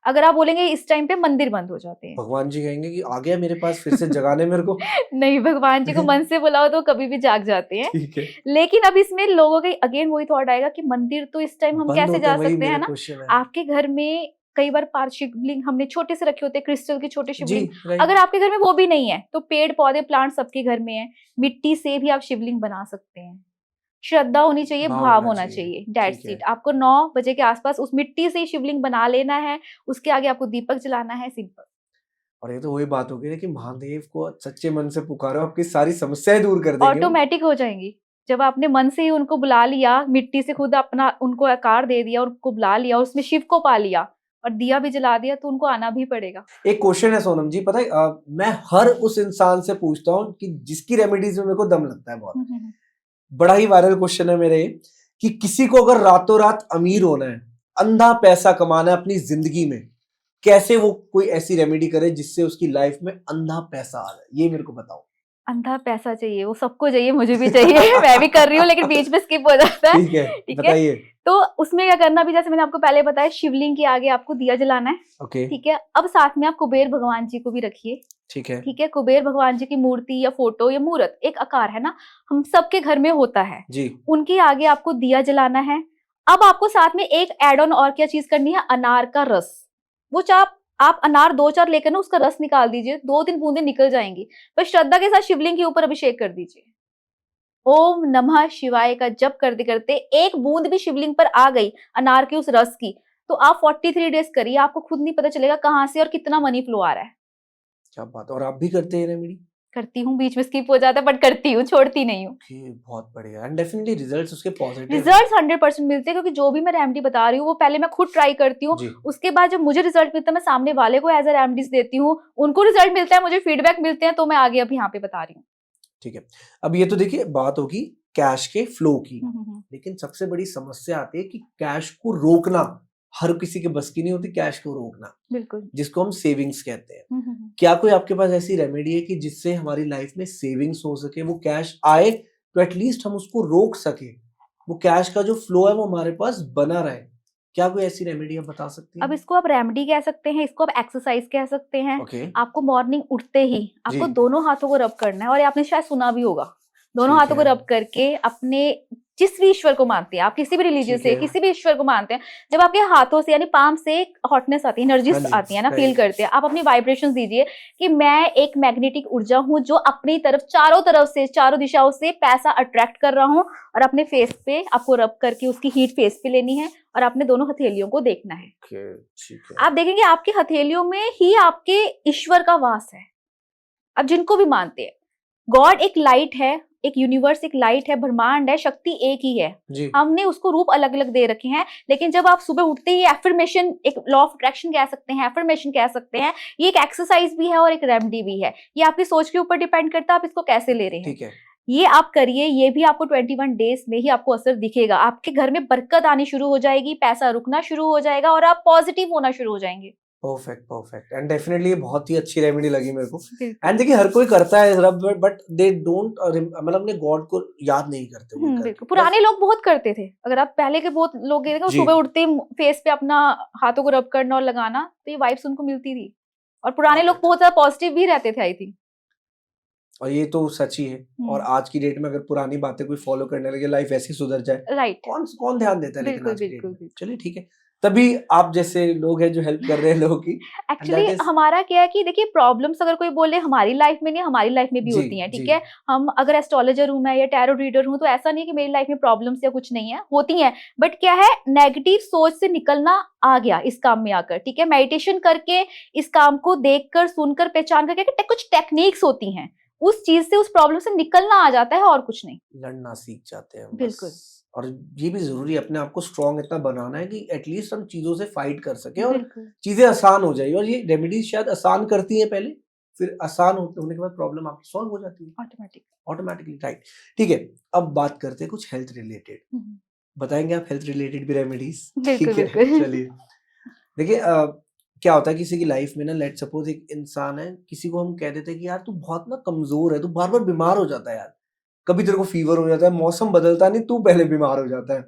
अगर आप बोलेंगे इस टाइम पे मंदिर बंद हो जाते हैं, भगवान जी कहेंगे कि आ गया मेरे पास फिर से जगाने मेरे को। नहीं, भगवान जी को मन से बुलाओ तो कभी भी जाग जाते हैं। ठीक है। लेकिन अब इसमें लोगों के अगेन वही थॉट आएगा कि मंदिर तो इस टाइम हम कैसे जा सकते हैं ना। आपके घर में कई बार 5 शिवलिंग हमने छोटे से रखे होते हैं, क्रिस्टल के छोटे शिवलिंग। अगर आपके घर में वो भी नहीं है तो पेड़ पौधे प्लांट सबके घर में है, मिट्टी से भी आप शिवलिंग बना सकते हैं। श्रद्धा होनी चाहिए, भाव होना चाहिए, डेट्स इट। आपको 9 बजे के आसपास उस मिट्टी से शिवलिंग बना लेना है, उसके आगे आपको दीपक जलाना है, सिंपल। और ये तो वही बात होगी ना कि महादेव को सच्चे मन से पुकारो, आपकी सारी समस्याएं दूर कर देंगे, ऑटोमेटिक हो जाएंगी। जब आपने मन से ही उनको बुला लिया, मिट्टी से खुद अपना उनको आकार दे दिया और उनको बुला लिया, उसमें शिव को पा लिया और दिया भी जला दिया, तो उनको आना भी पड़ेगा। एक क्वेश्चन है सोनम जी, पता है मैं हर उस इंसान से पूछता हूँ कि जिसकी रेमेडीज में मेरे को दम लगता है बहुत। बड़ा ही वायरल क्वेश्चन है मेरे कि किसी को अगर रातों रात अमीर होना है, अंधा पैसा कमाना है अपनी जिंदगी में, कैसे वो कोई ऐसी रेमेडी करे जिससे उसकी लाइफ में अंधा पैसा आ जाए, ये मेरे को बताओ। अंधा पैसा चाहिए, वो सबको चाहिए, मुझे भी चाहिए। मैं भी कर रही हूँ लेकिन बीच में स्किप हो जाता है। ठीक है, बताइए। तो उसमें क्या करना, भी जैसे मैंने आपको पहले बताया, शिवलिंग के आगे आपको दिया जलाना है। ओके, ठीक है। अब साथ में आप कुबेर भगवान जी को भी रखिए। ठीक है, ठीक है। कुबेर भगवान जी की मूर्ति या फोटो या मूर्त, एक आकार है ना, हम सबके घर में होता है जी, उनके आगे आपको दिया जलाना है। अब आपको साथ में एक एड ऑन और क्या चीज करनी है, अनार का रस। वो आप अनार 2-4 लेकर ना उसका रस निकाल दीजिए, 2-3 बूंदे निकल जाएंगी, पर श्रद्धा के साथ शिवलिंग के ऊपर अभिषेक कर दीजिए। ओम नमः शिवाय का जप करते करते एक बूंद भी शिवलिंग पर आ गई अनार के उस रस की, तो आप 43 डेज करिए, आपको खुद नहीं पता चलेगा कहां से और कितना मनी फ्लो आ रहा है। क्या बात। और आप भी करते हैं रेमेडी? करती हूँ, बीच में स्किप हो जाता है बट करती हूँ, छोड़ती नहीं हूँ। बहुत बढ़िया। एंड डेफिनेटली रिजल्ट्स उसके पॉजिटिव, रिजल्ट्स 100% मिलते हैं, क्योंकि जो भी मैं रेमेडी बता रही हूँ वो पहले मैं खुद ट्राई करती हूँ, उसके बाद जब मुझे रिजल्ट मिलता है मैं सामने वाले को एज अ रेमेडीज देती हूँ, उनको रिजल्ट मिलता है, मुझे फीडबैक मिलते हैं, तो मैं आगे अब यहाँ पे बता रही हूँ। ठीक है। अब ये तो देखिए बात होगी कैश के फ्लो की, लेकिन सबसे बड़ी समस्या आती है कि कैश को रोकना हर किसी के बस की नहीं होती, कैश को रोकना, बिल्कुल, जिसको हम सेविंग्स कहते हैं। क्या कोई आपके पास ऐसी रेमेडी है कि जिससे हमारी लाइफ में सेविंग्स हो सके, वो कैश आए तो एटलीस्ट हम उसको रोक सके, वो कैश का जो फ्लो है वो हमारे पास बना रहे? क्या कोई ऐसी रेमेडी आप बता सकती हैं? अब इसको आप रेमेडी कह सकते हैं, इसको आप एक्सरसाइज कह सकते हैं। आपको मॉर्निंग उठते ही आपको दोनों हाथों को रब करना है, और आपने शायद सुना भी होगा, दोनों हाथों को रब करके अपने जिस भी ईश्वर को मानते हैं आप, किसी भी रिलीजियस से किसी भी ईश्वर को मानते हैं, जब आपके हाथों से यानी पाम से हॉटनेस आती है, एनर्जीज आती है ना, फील करते हैं आप, अपनी वाइब्रेशंस दीजिए कि मैं एक मैग्नेटिक ऊर्जा हूं जो अपनी तरफ चारों तरफ से, चारों दिशाओं से पैसा अट्रैक्ट कर रहा हूं, और अपने फेस पे आपको रब करके उसकी हीट फेस पे लेनी है और अपने दोनों हथेलियों को देखना है। आप देखेंगे आपकी हथेलियों में ही आपके ईश्वर का वास है। अब जिनको भी मानते हैं, गॉड एक लाइट है, एक यूनिवर्स, एक लाइट है, ब्रह्मांड है, शक्ति एक ही है। जी हमने उसको रूप अलग अलग दे रखे हैं, लेकिन जब आप सुबह उठते ही एफर्मेशन, एक लॉ ऑफ अट्रैक्शन कह सकते हैं, एफर्मेशन कह सकते हैं, ये एक एक्सरसाइज भी है और एक रेमेडी भी है। ये आपकी सोच के ऊपर डिपेंड करता है आप इसको कैसे ले रहे हैं। ठीक है। ये आप करिए, ये भी आपको 21 डेज में ही आपको असर दिखेगा। आपके घर में बरकत आनी शुरू हो जाएगी, पैसा रुकना शुरू हो जाएगा और आप पॉजिटिव होना शुरू हो जाएंगे। परफेक्ट एंड डेफिनेटली बहुत ही अच्छी रेमेडी लगी मेरे को। बिल्कुल। एंड देखिए हर कोई करता है रब, बट दे डोंट मतलब अपने गॉड को याद नहीं करते वो करके। बिल्कुल। पुराने लोग बहुत करते थे। अगर आप पहले के बहुत लोग देखो, जी। सुबह उठते ही फेस पे अपना हाथों को रब करना और लगाना, तो ये वाइब्स उनको मिलती थी। और पुराने लोग Perfect. बहुत ज्यादा पॉजिटिव भी रहते थे, आई थिंक। और ये तो सच ही है। और आज की डेट में अगर पुरानी बातें कोई फॉलो करने लगे, लाइफ ऐसी सुधर जाए, राइट। कौन ध्यान देता है लेकिन बिल्कुल आज की डेट बिल्कुल में। बिल्कुल। चलिए ठीक है, तभी आप जैसे लोग हैं जो हेल्प कर रहे हैं लोगों की। एक्चुअली that is- हमारा क्या है कि देखिए, प्रॉब्लम्स अगर कोई बोले हमारी लाइफ में नहीं, हमारी लाइफ में भी जी, होती हैं, ठीक जी। है। हम अगर एस्ट्रोलॉजर हूं मैं या टैरो रीडर हूं, तो ऐसा नहीं है कि मेरी लाइफ में प्रॉब्लम्स या कुछ नहीं है, होती हैं। बट क्या है, नेगेटिव सोच से निकलना आ गया इस काम में आकर, ठीक है। मेडिटेशन करके, इस काम को देखकर, सुनकर, पहचान करके, कुछ टेक्निक्स होती हैं, उस चीज से, उस प्रॉब्लम से निकलना आ जाता है और कुछ नहीं। लड़ना सीख जाते हैं बस। बिल्कुल। और ये भी जरूरी है, अपने आप को स्ट्रांग इतना बनाना है कि एटलीस्ट हम चीजों से फाइट कर सके और बिल्कुल। चीजें आसान हो जाए। और ये रेमेडीज शायद आसान करती है पहले, फिर आसान होने के बाद प्रॉब्लम आपकी सॉल्व हो जाती है ऑटोमेटिक। ऑटोमेटिकली। राइट, ठीक है। अब बात करते हैं कुछ हेल्थ रिलेटेड। बताएंगे आप हेल्थ रिलेटेड भी रेमेडीज? बिल्कुल ठीक है, बिल्कुल। चलिए। देखिए क्या होता है किसी की लाइफ में ना, लेट सपोज एक इंसान है, किसी को हम कह देते हैं कि यार तू बहुत ना कमजोर है, तू बार बार बीमार हो जाता है यार, कभी तेरे को फीवर हो जाता है, मौसम बदलता नहीं तू पहले बीमार हो जाता है,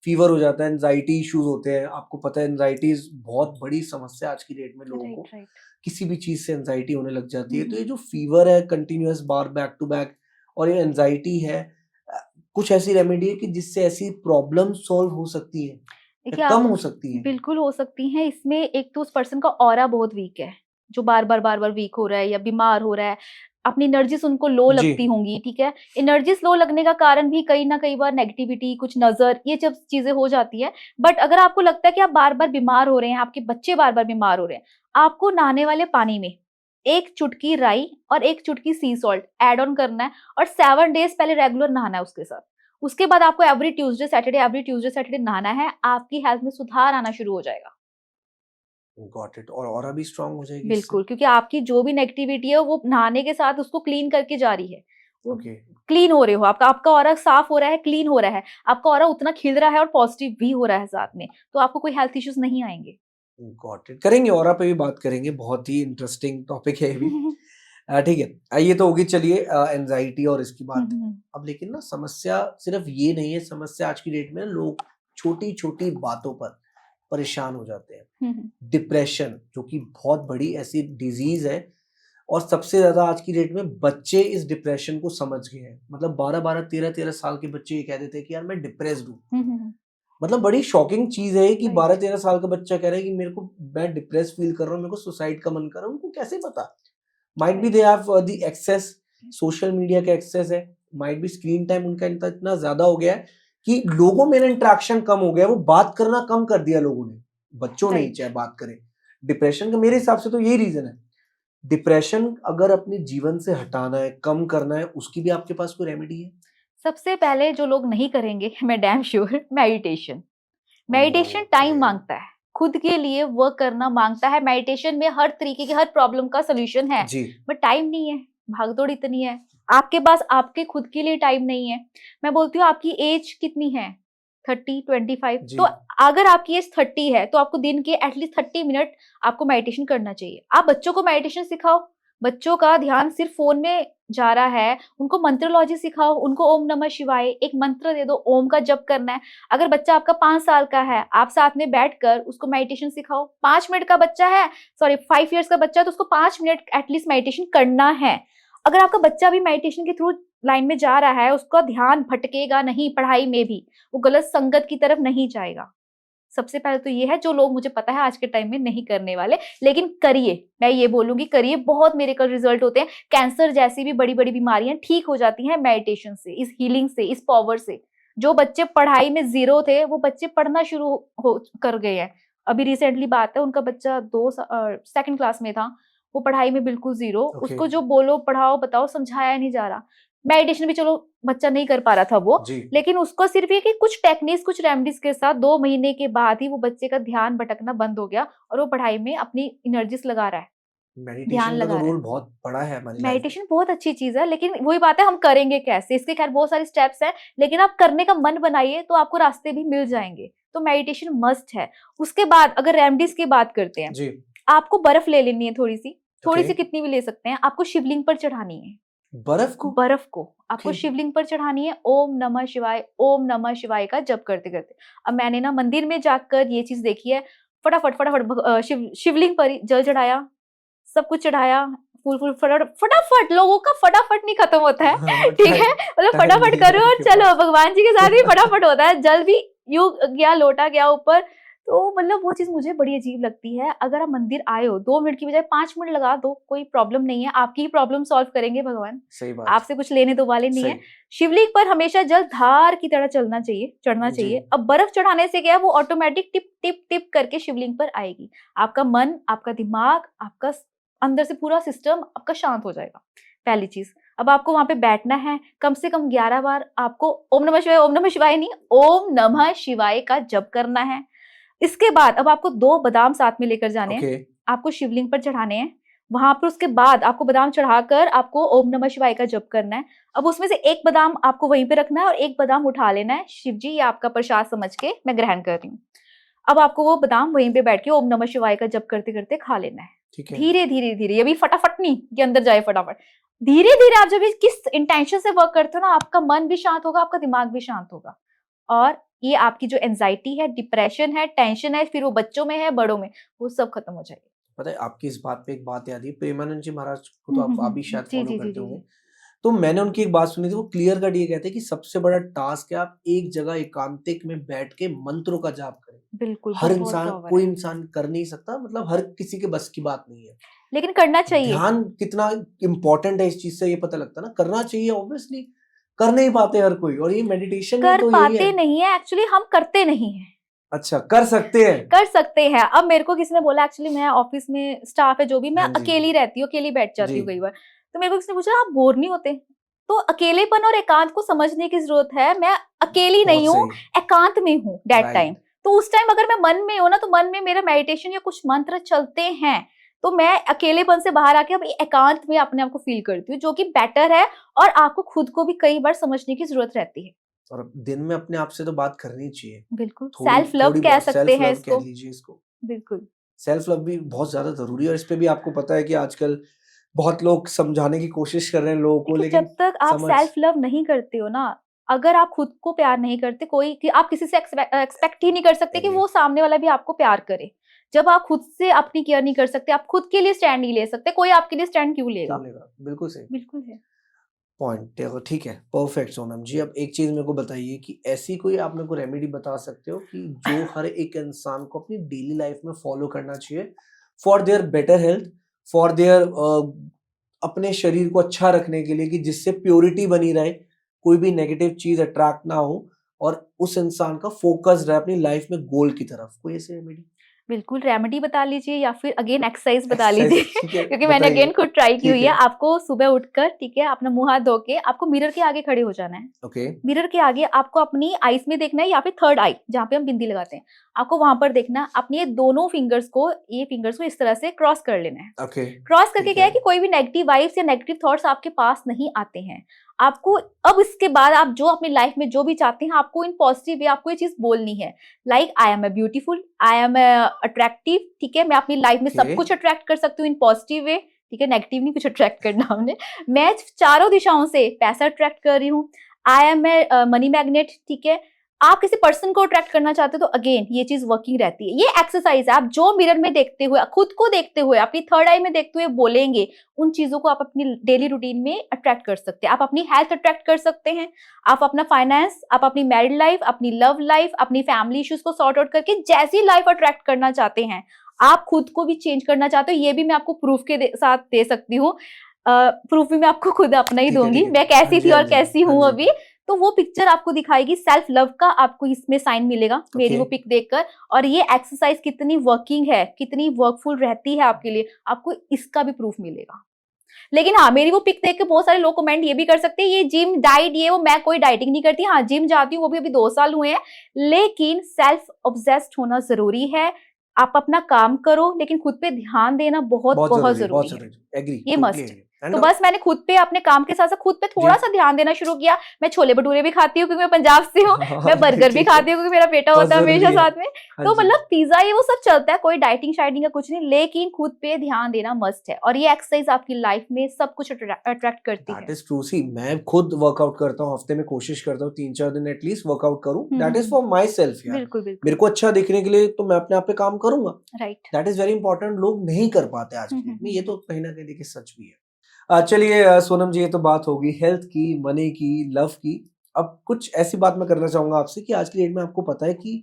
फीवर हो जाता है, एंजाइटी इश्यूज होते हैं। आपको पता है एंजाइटी बहुत बड़ी समस्या आज की डेट में लोगों को, राइट। किसी भी चीज से एंजाइटी होने लग जाती है। तो ये जो फीवर है कंटिन्यूअस बार बैक टू बैक, और ये एंजाइटी है, कुछ ऐसी रेमेडी है कि जिससे ऐसी प्रॉब्लम सॉल्व हो सकती है, देखिए, कम आप हो सकती है? बिल्कुल हो सकती हैं। इसमें एक तो उस पर्सन का ऑरा बहुत वीक है, जो बार बार वीक हो रहा है या बीमार हो रहा है, अपनी एनर्जीज उनको लो जी। लगती होंगी, ठीक है। एनर्जीज लो लगने का कारण भी कई ना कई बार नेगेटिविटी, कुछ नजर, ये सब चीजें हो जाती है। बट अगर आपको लगता है कि आप बार बार बीमार हो रहे हैं, आपके बच्चे बार बार बीमार हो रहे हैं, आपको नहाने वाले पानी में एक चुटकी राई और एक चुटकी सी सॉल्ट ऐड ऑन करना है और 7 डेज पहले रेगुलर नहाना है उसके साथ। उसके बाद आपको एवरी ट्यूसडे सैटरडे नहाना है। आपकी हेल्थ में सुधार आना शुरू हो जाएगा। Got it. और ऑरा भी स्ट्रांग हो जाएगी इससे? बिल्कुल, क्योंकि आपकी जो भी नेगेटिविटी है वो नहाने के साथ उसको क्लीन करके जा रही है। वो ओके। क्लीन हो रहे हो, आपका ऑरा साफ हो रहा है, क्लीन हो रहा है, आपका ऑरा उतना खिल रहा है और पॉजिटिव भी हो रहा है साथ में, तो आपको कोई हेल्थ इश्यूज नहीं आएंगे। Got it. करेंगे, ऑरा पे भी बात करेंगे, बहुत ही इंटरेस्टिंग टॉपिक है ये भी। ठीक है, ये तो होगी चलिए एंजाइटी और इसकी बात। अब लेकिन ना समस्या सिर्फ ये नहीं है, समस्या आज की डेट में लोग छोटी छोटी बातों पर परेशान हो जाते हैं। डिप्रेशन जो कि बहुत बड़ी ऐसी डिजीज है, और सबसे ज्यादा आज की डेट में बच्चे इस डिप्रेशन को समझ गए हैं। मतलब 12-12, 13-13 साल के बच्चे ये कह देते हैं कि यार मैं डिप्रेस्ड हूँ। मतलब बड़ी शॉकिंग चीज है कि 12-13 साल का बच्चा कह रहा है कि मैं डिप्रेस फील कर रहा हूँ, मेरे को सुसाइड का मन कर रहा है। उनको कैसे पता? Might be they have the access, social media का एक्सेस है, माइट बी स्क्रीन टाइम उनका इतना ज्यादा हो गया है कि लोगों में इंटरेक्शन कम हो गया, वो बात करना कम कर दिया लोगों ने, बच्चों ने चाहे बात करें। डिप्रेशन का मेरे हिसाब से तो यही रीजन है। डिप्रेशन अगर अपने जीवन से हटाना है, कम करना है, उसकी भी आपके पास कोई रेमेडी है? सबसे पहले जो लोग नहीं करेंगे, मैं डैम श्योर, मेडिटेशन टाइम मांगता है, खुद के लिए वर्क करना मांगता है। मेडिटेशन में हर तरीके की, हर प्रॉब्लम का सोल्यूशन है, बट टाइम नहीं है, भागदौड़ इतनी है, आपके पास आपके खुद के लिए टाइम नहीं है। मैं बोलती हूँ, आपकी एज कितनी है? 30, 25। तो अगर आपकी एज 30 है तो आपको दिन के एटलीस्ट 30 मिनट आपको मेडिटेशन करना चाहिए। आप बच्चों को मेडिटेशन सिखाओ, बच्चों का ध्यान सिर्फ फोन में जा रहा है, उनको मंत्रलॉजी सिखाओ, उनको ओम नमः शिवाय एक मंत्र दे दो, ओम का जप करना है। अगर बच्चा आपका 5 साल का है, आप साथ में बैठकर उसको मेडिटेशन सिखाओ। 5 मिनट का बच्चा है, 5 इयर्स का बच्चा है, तो उसको 5 मिनट एटलीस्ट मेडिटेशन करना है। अगर आपका बच्चा भी मेडिटेशन के थ्रू लाइन में जा रहा है, उसका ध्यान भटकेगा नहीं, पढ़ाई में भी वो गलत संगत की तरफ नहीं जाएगा। सबसे पहले तो ये है, जो लोग मुझे पता है आज के टाइम में नहीं करने वाले, लेकिन करिए। मैं ये बोलूंगी करिए, बहुत मेरेकल रिजल्ट होते हैं। कैंसर जैसी भी बड़ी बड़ी बीमारियां ठीक हो जाती हैं मेडिटेशन से, इस हीलिंग से, इस पावर से। जो बच्चे पढ़ाई में जीरो थे, वो बच्चे पढ़ना शुरू कर गए हैं। अभी रिसेंटली बात है, उनका बच्चा 2nd क्लास में था, वो पढ़ाई में बिल्कुल जीरो। उसको जो बोलो, पढ़ाओ, बताओ, समझाया नहीं जा रहा। मेडिटेशन भी चलो बच्चा नहीं कर पा रहा था वो, जी लेकिन उसको सिर्फ ये कि कुछ टेक्निक्स कुछ रेमेडीज के साथ 2 महीने के बाद ही वो बच्चे का ध्यान भटकना बंद हो गया और वो पढ़ाई में अपनी एनर्जीज लगा रहा है, ध्यान मेडिटेशन का तो लगा रहा है। रोल बहुत बड़ा है हमारी लाइफ में। मेडिटेशन बहुत अच्छी चीज है, लेकिन वही बात है हम करेंगे कैसे, इसके खैर बहुत सारे स्टेप्स हैं, लेकिन आप करने का मन बनाइए तो आपको रास्ते भी मिल जाएंगे। तो मेडिटेशन मस्ट है। उसके बाद अगर रेमेडीज की बात करते हैं, जी आपको बर्फ ले लेनी है थोड़ी ओके सी कितनी भी ले सकते हैं, आपको शिवलिंग पर चढ़ानी है। बर्फ को बर्फ को आपको ओके शिवलिंग पर चढ़ानी है, ओम नमः शिवाय का जप करते करते। अब मैंने ना मंदिर में जाकर ये चीज देखी है, फटाफट फटाफट शिवलिंग पर ही जल चढ़ाया, सब कुछ चढ़ाया, फूल फूल फटाफट लोगों का फटाफट नहीं खत्म होता है। हाँ, ठीक है, मतलब टाइम फटाफट नहीं है करो और उनके चलो, पास। भगवान जी के साथ भी फटाफट होता है, जल भी यूं गया लोटा गया ऊपर। तो मतलब वो चीज मुझे बड़ी अजीब लगती है। अगर आप मंदिर आए हो 2 मिनट की बजाय 5 मिनट लगा दो, कोई प्रॉब्लम नहीं है, आपकी ही प्रॉब्लम सॉल्व करेंगे भगवान, सही बात आपसे कुछ लेने तो वाले नहीं है। सही शिवलिंग पर हमेशा जल धार की तरह चलना चाहिए, चढ़ना जी चाहिए। अब बर्फ चढ़ाने से क्या है, वो ऑटोमेटिक टिप टिप टिप करके शिवलिंग पर आएगी, आपका मन, आपका दिमाग, आपका अंदर से पूरा सिस्टम आपका शांत हो जाएगा। पहली चीज, अब आपको वहां पे बैठना है, कम से कम 11 बार आपको ओम नमः शिवाय नहीं, ओम नमः शिवाय का जप करना है। इसके बाद अब आपको 2 बादाम साथ में लेकर जाने हैं, ओके आपको शिवलिंग पर चढ़ाने हैं। वहां पर उसके बाद आपको बादाम चढ़ाकर आपको ओम नमः शिवाय का जप करना है। अब उसमें से एक बादाम आपको वहीं पे रखना है और एक बादाम उठा लेना है, शिव जी ये आपका प्रसाद समझ के मैं ग्रहण कर रही हूँ। अब आपको वो बादाम वहीं पे बैठ के ओम नमः शिवाय का जप करते करते खा लेना है। ठीक है धीरे धीरे धीरे, ये भी फटाफट नहीं कि अंदर जाए फटाफट, धीरे धीरे आप जब किस इंटेंशन से वर्क करते हो ना, आपका मन भी शांत होगा, आपका दिमाग भी शांत होगा, और ये आपकी जो एंजाइटी है, डिप्रेशन है, टेंशन है, फिर वो बच्चों में है, बड़ों में, वो सब खत्म हो जाएगी। पता है आपकी इस बात पे एक बात याद है, प्रेमानंद जी महाराज को तो आप भी शायद जी फॉलो जी जी करते जी होंगे। जी, तो मैंने उनकी एक बात सुनी थी, वो क्लियर कट ये कहते हैं कि सबसे बड़ा टास्क है आप एक जगह एकांतिक में बैठ के मंत्रों का जाप करें। बिल्कुल हर बहुत इंसान, पावर कोई है, इंसान कर नहीं सकता, मतलब हर किसी के बस की बात नहीं है। लेकिन करना चाहिए। ध्यान कितना इम्पोर्टेंट है इस चीज से ये पता लगता है ना, करना चाहिए ऑब्वियसली, कर नहीं पाते हर कोई, और ये मेडिटेशन ही कर तो यही है। पाते नहीं है एक्चुअली, हम करते नहीं है। अच्छा कर सकते हैं। कर सकते हैं। अब मेरे को किसी ने बोला, एक्चुअली मैं ऑफिस में स्टाफ है जो भी, मैं हाँ जी अकेली रहती हूँ, अकेली बैठ जी जाती हूँ कई बार। तो मेरे को किसी ने पूछा आप बोर नहीं होते? तो अकेलेपन और एकांत को समझने की जरूरत है। मैं अकेली नहीं बहुत हूँ, सही एकांत में हूँ दैट टाइम। राइट तो उस टाइम अगर मैं मन में हूँ ना, तो मन में मेरा मेडिटेशन या कुछ मंत्र चलते हैं, तो मैं अकेलेपन से बाहर आके अब एकांत में अपने आप को फील करती हूँ, जो कि बेटर है। और आपको खुद को भी कई बार समझने की जरूरत रहती है। और दिन में अपने आप से तो बात करनी चाहिए, बिल्कुल, थोड़ी सेल्फ लव थोड़ी कह बहुत सकते सेल्फ हैं लव कह इसको। लीजिए इसको। बिल्कुल। सेल्फ लव भी बहुत ज्यादा जरूरी है, और इस पे भी आपको पता है कि आजकल बहुत लोग समझाने की कोशिश कर रहे हैं लोगों को, देखिए, लेकिन जब तक आप समझ सेल्फ लव नहीं करते हो ना, अगर आप खुद को प्यार नहीं करते, कोई कि आप किसी से एक्सपेक्ट ही नहीं कर सकते कि एग्री वो सामने वाला भी आपको प्यार करे। जब आप खुद से अपनी केयर नहीं कर सकते, आप खुद के लिए स्टैंड नहीं ले सकते, कोई आपके लिए स्टैंड क्यों क्यों लेगा? लेगा, बिल्कुल सही बिल्कुल है। पॉइंट। देखो ठीक है, परफेक्ट सोनम जी। अब एक चीज मेरे को बताइए कि ऐसी कोई आप मेरे को रेमेडी बता सकते हो कि जो हर एक इंसान को अपनी डेली लाइफ में फॉलो करना चाहिए for their better health, for their अपने शरीर को अच्छा रखने के लिए, कि जिससे प्योरिटी बनी रहे, कोई भी नेगेटिव चीज अट्रैक्ट ना हो, और उस इंसान का फोकस रहे अपनी लाइफ में गोल की तरफ, कोई ऐसी रेमेडी? बिल्कुल, रेमेडी बता लीजिए या फिर अगेन एक्सरसाइज बता लीजिए। एक्सरसाइज ठीक है, क्योंकि मैंने बताइए। अगेन खुद ट्राई की ठीक हुई है। है आपको सुबह उठकर, ठीक है, अपना मुंह हाथ धो के आपको मिरर के आगे खड़े हो जाना है। ओके मिरर के आगे आपको अपनी आईज में देखना है, या फिर थर्ड आई जहाँ पे हम बिंदी लगाते हैं, आपको वहां पर देखना है। अपने ये दोनों फिंगर्स को, ये फिंगर्स को इस तरह से क्रॉस कर लेना है। ओके क्रॉस करके ठीक क्या है है कि कोई भी नेगेटिव वाइब्स या नेगेटिव थॉट्स आपके पास नहीं आते हैं। आपको अब इसके बाद आप जो अपनी लाइफ में जो भी चाहते हैं, आपको इन पॉजिटिव वे आपको ये चीज बोलनी है, like I am a beautiful, I am attractive. ठीक है, मैं अपनी लाइफ में सब ओके कुछ अट्रैक्ट कर सकती हूँ इन पॉजिटिव वे। ठीक है, नेगेटिव नहीं कुछ अट्रैक्ट करना हमने। मैं चारों दिशाओं से पैसा अट्रैक्ट कर रही हूँ, I am a money magnet. ठीक है, आप किसी पर्सन को अट्रैक्ट करना चाहते हो तो अगेन ये चीज वर्किंग रहती है। ये एक्सरसाइज है, आप जो मिरर में देखते हुए, खुद को देखते हुए, अपनी थर्ड आई में देखते हुए बोलेंगे, उन चीजों को आप अपनी डेली रूटीन में अट्रैक्ट कर सकते हैं। आप अपनी हेल्थ अट्रैक्ट कर सकते हैं, आप अपना फाइनेंस, आप अपनी मैरिड लाइफ, अपनी लव लाइफ, अपनी फैमिली इश्यूज को सॉर्ट आउट करके जैसी लाइफ अट्रैक्ट करना चाहते हैं, आप खुद को भी चेंज करना चाहते हो, ये भी मैं आपको प्रूफ के साथ दे सकती हूँ। प्रूफ भी मैं आपको खुद अपना ही ठीक है दूंगी, ठीक है। मैं हाँ कैसी जी थी हाँ और जी कैसी हाँ हूँ जी। अभी। तो वो पिक्चर आपको दिखाएगी सेल्फ लव का, आपको इसमें साइन मिलेगा मेरी ओके वो पिक देखकर। और ये एक्सरसाइज कितनी वर्किंग है, कितनी वर्कफुल रहती है आपके लिए, आपको इसका भी प्रूफ मिलेगा। लेकिन हाँ, मेरी वो पिक देख के बहुत सारे लोग कमेंट ये भी कर सकते हैं, ये जिम डाइट ये वो, मैं कोई डाइटिंग नहीं करती। हाँ, जिम जाती हूँ, वो भी अभी 2 साल हुए हैं, लेकिन सेल्फ ऑब्सेस्ड होना जरूरी है। आप अपना काम करो, लेकिन खुद पे ध्यान देना बहुत बहुत बहुत जरूरी है, बहुत जरूरी है, जरूरी, एग्री, ये टोटली मस्ट है। एग्री। तो एंड बस मैंने खुद पे अपने काम के साथ साथ खुद पे थोड़ा जी सा ध्यान देना शुरू किया। मैं छोले भटूरे भी खाती हूँ क्योंकि मैं पंजाब से हूँ, हाँ, मैं बर्गर भी ठीक है, खाती हूँ क्योंकि मेरा बेटा बहुत होता है हमेशा जरूरी है। साथ में। हाँ तो जी, मतलब पिज्जा ये वो सब चलता है, कोई डाइटिंग शाइटिंग का कुछ नहीं, लेकिन खुद पे ध्यान देना मस्ट है। और ये एक्सरसाइज आपकी लाइफ में सब कुछ अट्रैक्ट करती दैट है। Is true. सी मैं खुद वर्कआउट करता हूँ, हफ्ते में कोशिश करता हूँ 3-4 दिन एटलीस्ट वर्कआउट करूँ। That is for my self यार, बिल्कुल मेरे बिल्कुल। को अच्छा दिखने के लिए तो मैं अपने आप पे काम करूंगा। Right. That is very important, लोग नहीं कर पाते आज की डेट में, ये तो हम्म। कहीं ना कहीं देखिए सच भी है। चलिए सोनम जी, ये तो बात होगी हेल्थ की, मनी की, लव की। अब कुछ ऐसी बात मैं करना चाहूंगा आपसे कि आज की डेट में आपको पता है कि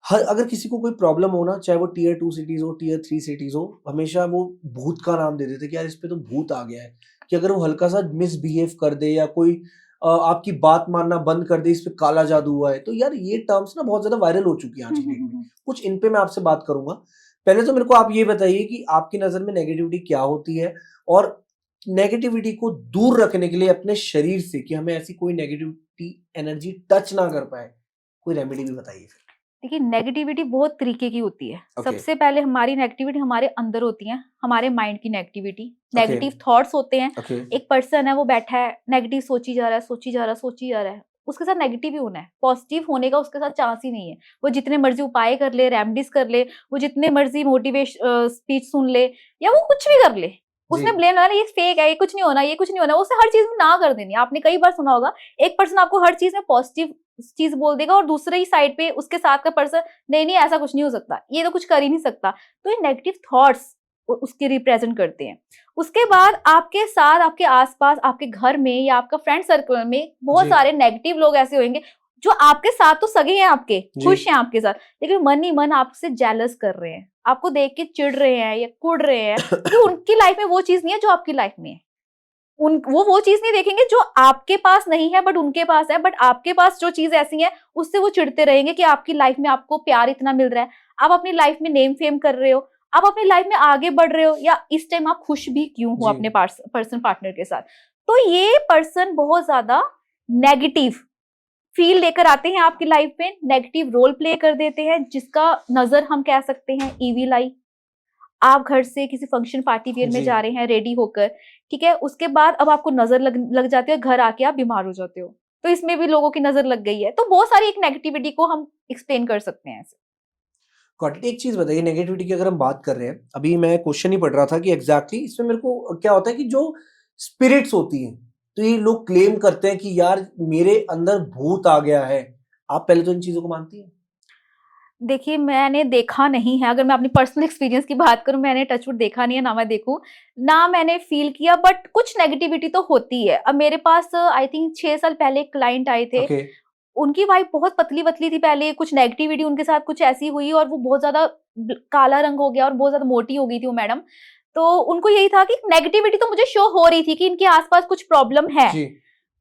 हर अगर किसी को कोई प्रॉब्लम हो ना, चाहे वो टीयर 2 सिटीज हो, टीयर 3 सिटीज हो, हमेशा वो भूत का नाम दे देते कि यार इस पे तो भूत आ गया है। कि अगर वो हल्का सा मिसबिहेव कर दे या कोई आपकी बात मानना बंद कर दे, इस पे काला जादू हुआ है। तो यार ये टर्म्स ना बहुत ज्यादा वायरल हो चुकी है आज की डेट में। कुछ इन पे मैं आपसे बात करूंगा। पहले तो मेरे को आप ये बताइए कि आपकी नजर में नेगेटिविटी क्या होती है, और नेगेटिविटी को दूर रखने के लिए अपने शरीर से, कि हमें ऐसी कोई नेगेटिविटी एनर्जी टच ना कर पाए, कोई रेमेडी भी बताइए फिर। देखिए, नेगेटिविटी बहुत तरीके की होती है। ओके, सबसे पहले हमारी नेगेटिविटी हमारे अंदर होती है, हमारे माइंड की नेगेटिविटी, ओके, नेगेटिव थॉट्स होते हैं। ओके, एक पर्सन है, वो बैठा है, नेगेटिव सोची जा रहा है, सोची जा रहा है, सोची जा रहा है, उसके साथ नेगेटिव ही होना है, पॉजिटिव होने का उसके साथ चांस ही नहीं है। वो जितने मर्जी उपाय कर ले, रेमेडीज कर ले, वो जितने मर्जी मोटिवेशन स्पीच सुन ले, या वो कुछ भी कर ले, जी, उसने ब्लेम लगाना, ये फेक है, ये कुछ नहीं होना, ये कुछ नहीं होना, उसे हर चीज में ना कर देनी। आपने कई बार सुना होगा, एक पर्सन आपको हर चीज में पॉजिटिव चीज बोल देगा, और दूसरे ही साइड पे उसके साथ का पर्सन, नहीं नहीं ऐसा कुछ नहीं हो सकता, ये तो कुछ कर ही नहीं सकता। तो ये नेगेटिव थॉट्स उसके रिप्रेजेंट करते हैं। उसके बाद आपके साथ, आपके आसपास, आपके घर में या आपका फ्रेंड सर्कल में बहुत जी, सारे नेगेटिव लोग ऐसे होंगे जो आपके साथ तो सगे हैं, आपके जी, खुश हैं आपके साथ, लेकिन मन ही मन आपसे जेलस कर रहे हैं, आपको देख के चिढ़ रहे हैं या कुड़ रहे हैं, क्योंकि उनकी लाइफ में वो चीज नहीं है जो आपकी लाइफ में है। उन वो चीज नहीं देखेंगे जो आपके पास नहीं है बट उनके पास है, बट आपके पास जो चीज ऐसी है उससे वो चिढ़ते रहेंगे कि आपकी लाइफ में आपको प्यार इतना मिल रहा है, आप अपनी लाइफ में नेम फेम कर रहे हो, आप अपनी लाइफ में आगे बढ़ रहे हो, या इस टाइम आप खुश भी क्यों हो जी, अपने पर्सन पार्टनर के साथ। तो ये पर्सन बहुत ज्यादा नेगेटिव फील लेकर आते हैं आपकी लाइफ में, नेगेटिव रोल प्ले कर देते हैं, जिसका नजर हम कह सकते हैं इविल आई। आप घर से किसी फंक्शन पार्टी वियर में जी। जा रहे हैं रेडी होकर, ठीक है, उसके बाद अब आपको नजर लग जाती है, घर आके आप बीमार हो जाते हो, तो इसमें भी लोगों की नजर लग गई है। तो बहुत सारी एक नेगेटिविटी को हम एक्सप्लेन कर सकते हैं ऐसे। Got it. एक चीज बताइए, नेगेटिविटी की अगर हम बात कर रहे हैं, अभी मैं क्वेश्चन ही पढ़ रहा था कि एग्जैक्टली इसमें मेरे को क्या होता है कि जो स्पिरिट्स होती हैं, तो ये लोग क्लेम करते हैं कि यार मेरे अंदर भूत आ गया है। आप पहले तो इन चीजों को मानती हैं? देखिए, मैंने देखा नहीं है, अगर मैं अपनी पर्सनल एक्सपीरियंस की बात करूं, मैंने टचवुड देखा नहीं है, ना मैं देखूं, ना मैंने फील किया, बट कुछ नेगेटिविटी तो होती है। अब मेरे पास आई थिंक 6 साल पहले एक क्लाइंट आए थे, ओके, उनकी वाइफ बहुत पतली वतली थी पहले, कुछ नेगेटिविटी उनके साथ कुछ ऐसी हुई और वो बहुत ज्यादा काला रंग हो गया और बहुत ज्यादा मोटी हो गई थी वो मैडम। तो उनको यही था कि नेगेटिविटी तो मुझे शो हो रही थी कि इनके आसपास कुछ प्रॉब्लम है, जी,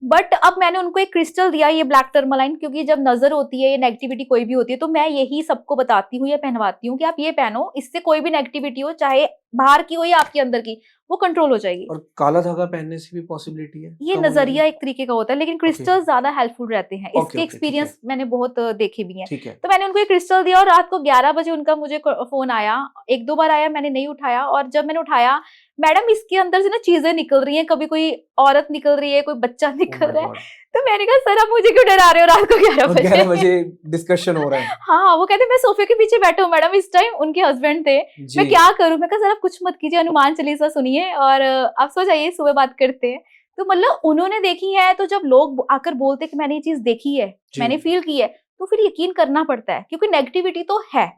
बट अब मैंने उनको एक क्रिस्टल दिया, ये ब्लैक टर्मलाइन, क्योंकि जब नजर होती है, ये नेगेटिविटी कोई भी होती है, तो मैं यही सबको बताती हूँ या पहनवाती हूँ कि आप ये पहनो, इससे कोई भी नेगेटिविटी हो, चाहे बाहर की हो या आपके अंदर की, वो कंट्रोल हो जाएगी। और काला धागा पहनने से भी पॉसिबिलिटी है ये कम होने की? नजरिया एक तरीके का होता है, लेकिन ओके, क्रिस्टल ज्यादा हेल्पफुल रहते हैं, ओके, इसके ओके, ठीक है, एक्सपीरियंस मैंने बहुत देखे भी हैं। ठीक है, तो मैंने उनको एक क्रिस्टल दिया और रात को 11 बजे उनका मुझे फोन आया, एक दो बार आया, मैंने नहीं उठाया, और जब मैंने उठाया, मैडम इसके अंदर से ना चीजें निकल रही हैं, कभी कोई औरत निकल रही है, कोई बच्चा ओ निकल माय रहा है। गॉड। तो मैंने कहा सर आप मुझे क्यों डरा रहे हो रात को 11 और बजे 11 बजे डिस्कशन हो रहा है? हाँ, वो कहते मैं सोफे के पीछे बैठा हूँ मैडम, इस टाइम उनके हस्बैंड थे। जी, मैं क्या करूं, मैं कहा सर आप कुछ मत कीजिए, हनुमान चालीसा सुनिए और आप सो जाइए, सुबह बात करते हैं। तो मतलब उन्होंने देखी है, तो जब लोग आकर बोलते कि मैंने ये चीज देखी है, जी, मैंने फील की है, तो फिर यकीन करना पड़ता है, क्योंकि नेगेटिविटी तो है,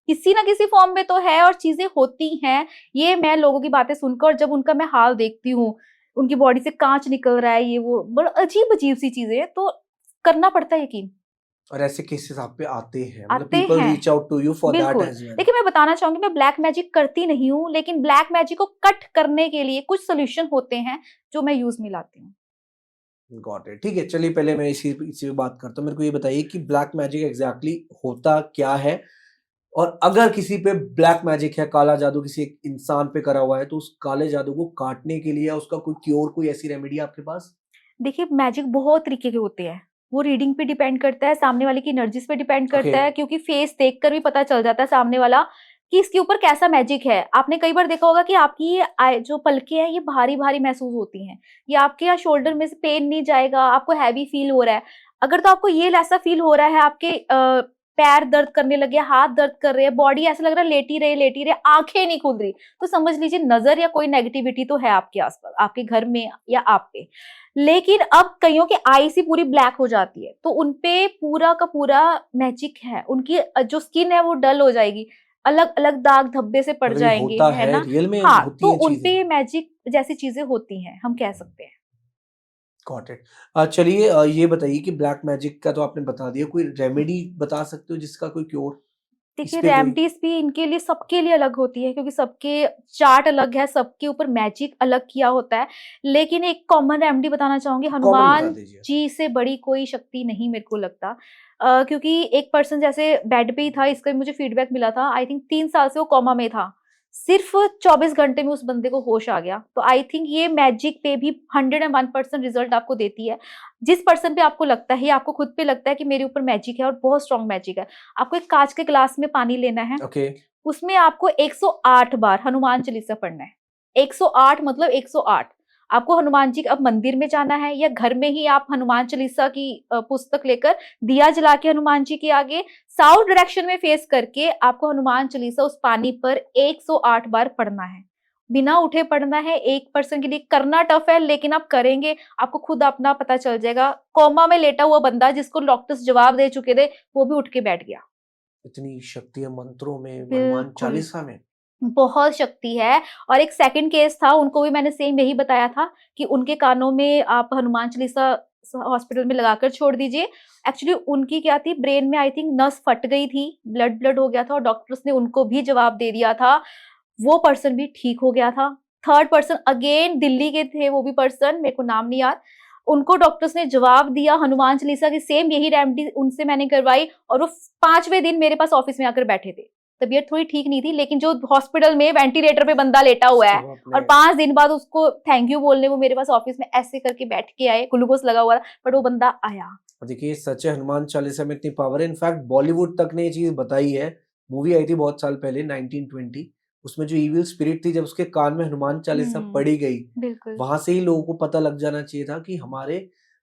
किसी ना किसी फॉर्म में तो है और चीजें होती हैं। ये मैं लोगों की बातें सुनकर, और जब उनका मैं हाल देखती हूँ, उनकी बॉडी से कांच निकल रहा है, ये वो बड़ा अजीब अजीब सी चीजें, तो करना पड़ता है यकीन। और ऐसे केसेस आप पे आते हैं, मतलब आते पीपल हैं, reach out to you for that बिल्कुल। As well? देखिए, मैं बताना चाहूंगी, मैं ब्लैक मैजिक करती नहीं हूँ, लेकिन ब्लैक मैजिक को कट करने के लिए कुछ सोल्यूशन होते हैं जो मैं यूज में लाती हूँ। Got it. ठीक है, चलिए पहले मैं इसी इसी पे बात करता हूँ। मेरे को ये बताइए कि ब्लैक मैजिक एग्जैक्टली होता क्या है, और अगर किसी पे ब्लैक मैजिक है, काला जादू किसी एक इंसान पे करा हुआ है, तो उस काले जादू को काटने के लिए या उसका कोई क्योर, कोई ऐसी रेमेडी आपके पास? देखिए मैजिक बहुत तरीके के होते हैं, वो रीडिंग पे डिपेंड करता है, सामने वाले की एनर्जीज पे डिपेंड ओके। करता है, क्योंकि फेस देखकर भी पता चल जाता है सामने वाला कि इसके ऊपर कैसा मैजिक है। आपने कई बार देखा होगा कि आपकी ये जो पलकें हैं ये भारी भारी महसूस होती हैं, ये आपके यहाँ शोल्डर में से पेन नहीं जाएगा, आपको हैवी फील हो रहा है। अगर तो आपको ये ऐसा फील हो रहा है, आपके पैर दर्द करने लगे, हाथ दर्द कर रहे हैं, बॉडी ऐसा लग रहा है लेटी रहे, आंखें नहीं खुल रही, तो समझ लीजिए नजर या कोई नेगेटिविटी तो है आपके आसपास, आपके घर में या आप पे। लेकिन अब कईयों की आई सी पूरी ब्लैक हो जाती है, तो उनपे पूरा का पूरा मैजिक है, उनकी जो स्किन है वो डल हो जाएगी, अलग अलग दाग धब्बे से पड़ मतलब ये जाएंगे, होता है है, ना। रियल में हाँ, होती तो हैं उनपे चीजें? ये मैजिक जैसी चीजें होती हैं, हम कह सकते हैं। Got it. चलिए, ये बताइए कि ब्लैक मैजिक का तो आपने बता दिया, कोई रेमेडी बता सकते हो जिसका कोई क्योर इस देखिए पे कोई? रेमेडीज भी इनके लिए सबके लिए अलग होती है, क्योंकि सबके चार्ट अलग है, सबके ऊपर मैजिक अलग किया होता है। लेकिन एक कॉमन रेमेडी बताना चाहूंगी, कॉमन बता हनुमान दीजिए। जी से बड़ी कोई शक्ति नहीं मेरे को लगता। क्योंकि एक पर्सन जैसे बेड पे ही था, इसका भी मुझे फीडबैक मिला था, आई थिंक 3 साल से वो कोमा में था, सिर्फ 24 घंटे में उस बंदे को होश आ गया। तो आई थिंक ये मैजिक पे भी 101% रिजल्ट आपको देती है। जिस पर्सन पे आपको लगता है या आपको खुद पे लगता है कि मेरे ऊपर मैजिक है और बहुत स्ट्रॉन्ग मैजिक है, आपको एक कांच के ग्लास में पानी लेना है, ओके। उसमें आपको 108 बार हनुमान चालीसा पढ़ना है। 108 मतलब 108। आपको हनुमान जी अब मंदिर में जाना है या घर में ही आप हनुमान चालीसा की पुस्तक लेकर दिया जला के हनुमान जी के आगे साउथ डायरेक्शन में फेस करके आपको हनुमान चालीसा उस पानी पर 108 बार पढ़ना है। बिना उठे पढ़ना है। एक पर्सन के लिए करना टफ है, लेकिन आप करेंगे, आपको खुद अपना पता चल जाएगा। कोमा में लेटा हुआ बंदा जिसको डॉक्टर्स जवाब दे चुके थे, वो भी उठ के बैठ गया। इतनी शक्ति है मंत्रों में, हनुमान बिल्कुल, चालीसा में? बहुत शक्ति है। और एक सेकंड केस था, उनको भी मैंने सेम यही बताया था कि उनके कानों में आप हनुमान चालीसा हॉस्पिटल में लगाकर छोड़ दीजिए। एक्चुअली उनकी क्या थी, ब्रेन में आई थिंक नस फट गई थी, ब्लड ब्लड हो गया था और डॉक्टर्स ने उनको भी जवाब दे दिया था। वो पर्सन भी ठीक हो गया था। थर्ड पर्सन अगेन दिल्ली के थे, वो भी पर्सन, मेरे को नाम नहीं याद। उनको डॉक्टर्स ने जवाब दिया हनुमान चालीसा की, सेम यही रेमेडी उनसे मैंने करवाई और वो 5वें दिन मेरे पास ऑफिस में आकर बैठे थे। तबीयत थोड़ी ठीक नहीं थी, लेकिन जो हॉस्पिटल में वेंटिलेटर पे बंदा लेटा हुआ है तो और आपने 5 दिन बाद उसको थैंक यू बोलने वो मेरे पास ऑफिस में ऐसे करके बैठ के आए, ग्लूकोज लगा हुआ था, बट वो बंदा आया। देखिए, सच है, हनुमान चालीसा में इतनी पावर है। इनफैक्ट बॉलीवुड तक ने ये चीज बताई है। मूवी आई थी बहुत साल पहले, 1920। उसमें जो इविल स्पिरिट थी, जब उसके कान में हनुमान चालीसा पड़ी गई, बिल्कुल। वहां से ही लोगों को पता लग जाना चाहिए था कि हमारे